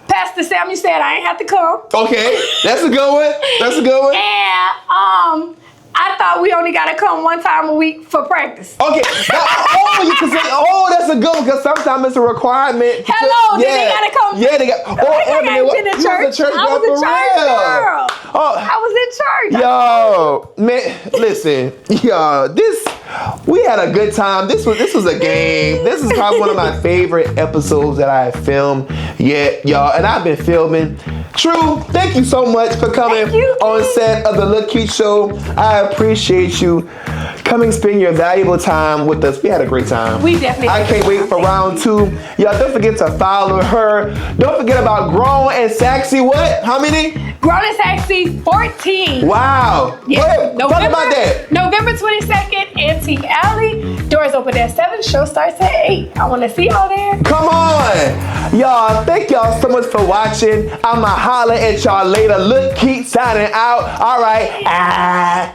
Pastor Samuel said I ain't have to come. Okay, that's a good one. That's a good one. And I thought we only gotta come one time a week for practice. Okay. You can say, that's a good one because sometimes it's a requirement. Hello, then they gotta come. Yeah, they got. I ain't been to church. I was a church girl. Oh, I was in church. yo, man, listen, we had a good time. This was a game. This is probably one of my favorite episodes that I have filmed yet, y'all. And I've been filming. True, thank you so much for coming on set of the Lil Keith Show. I appreciate you coming, spend your valuable time with us. We had a great time. We definitely I can't wait for round 2. Y'all don't forget to follow her. Don't forget about Grown and Sexy. What? How many? Grown and Sexy 14. Wow. Yeah. Talk about that. November 22nd, Antique Alley. Doors open at 7. Show starts at 8. I want to see y'all there. Come on. Y'all, thank y'all so much for watching. I'ma holler at y'all later. Lil Keith signing out. All right.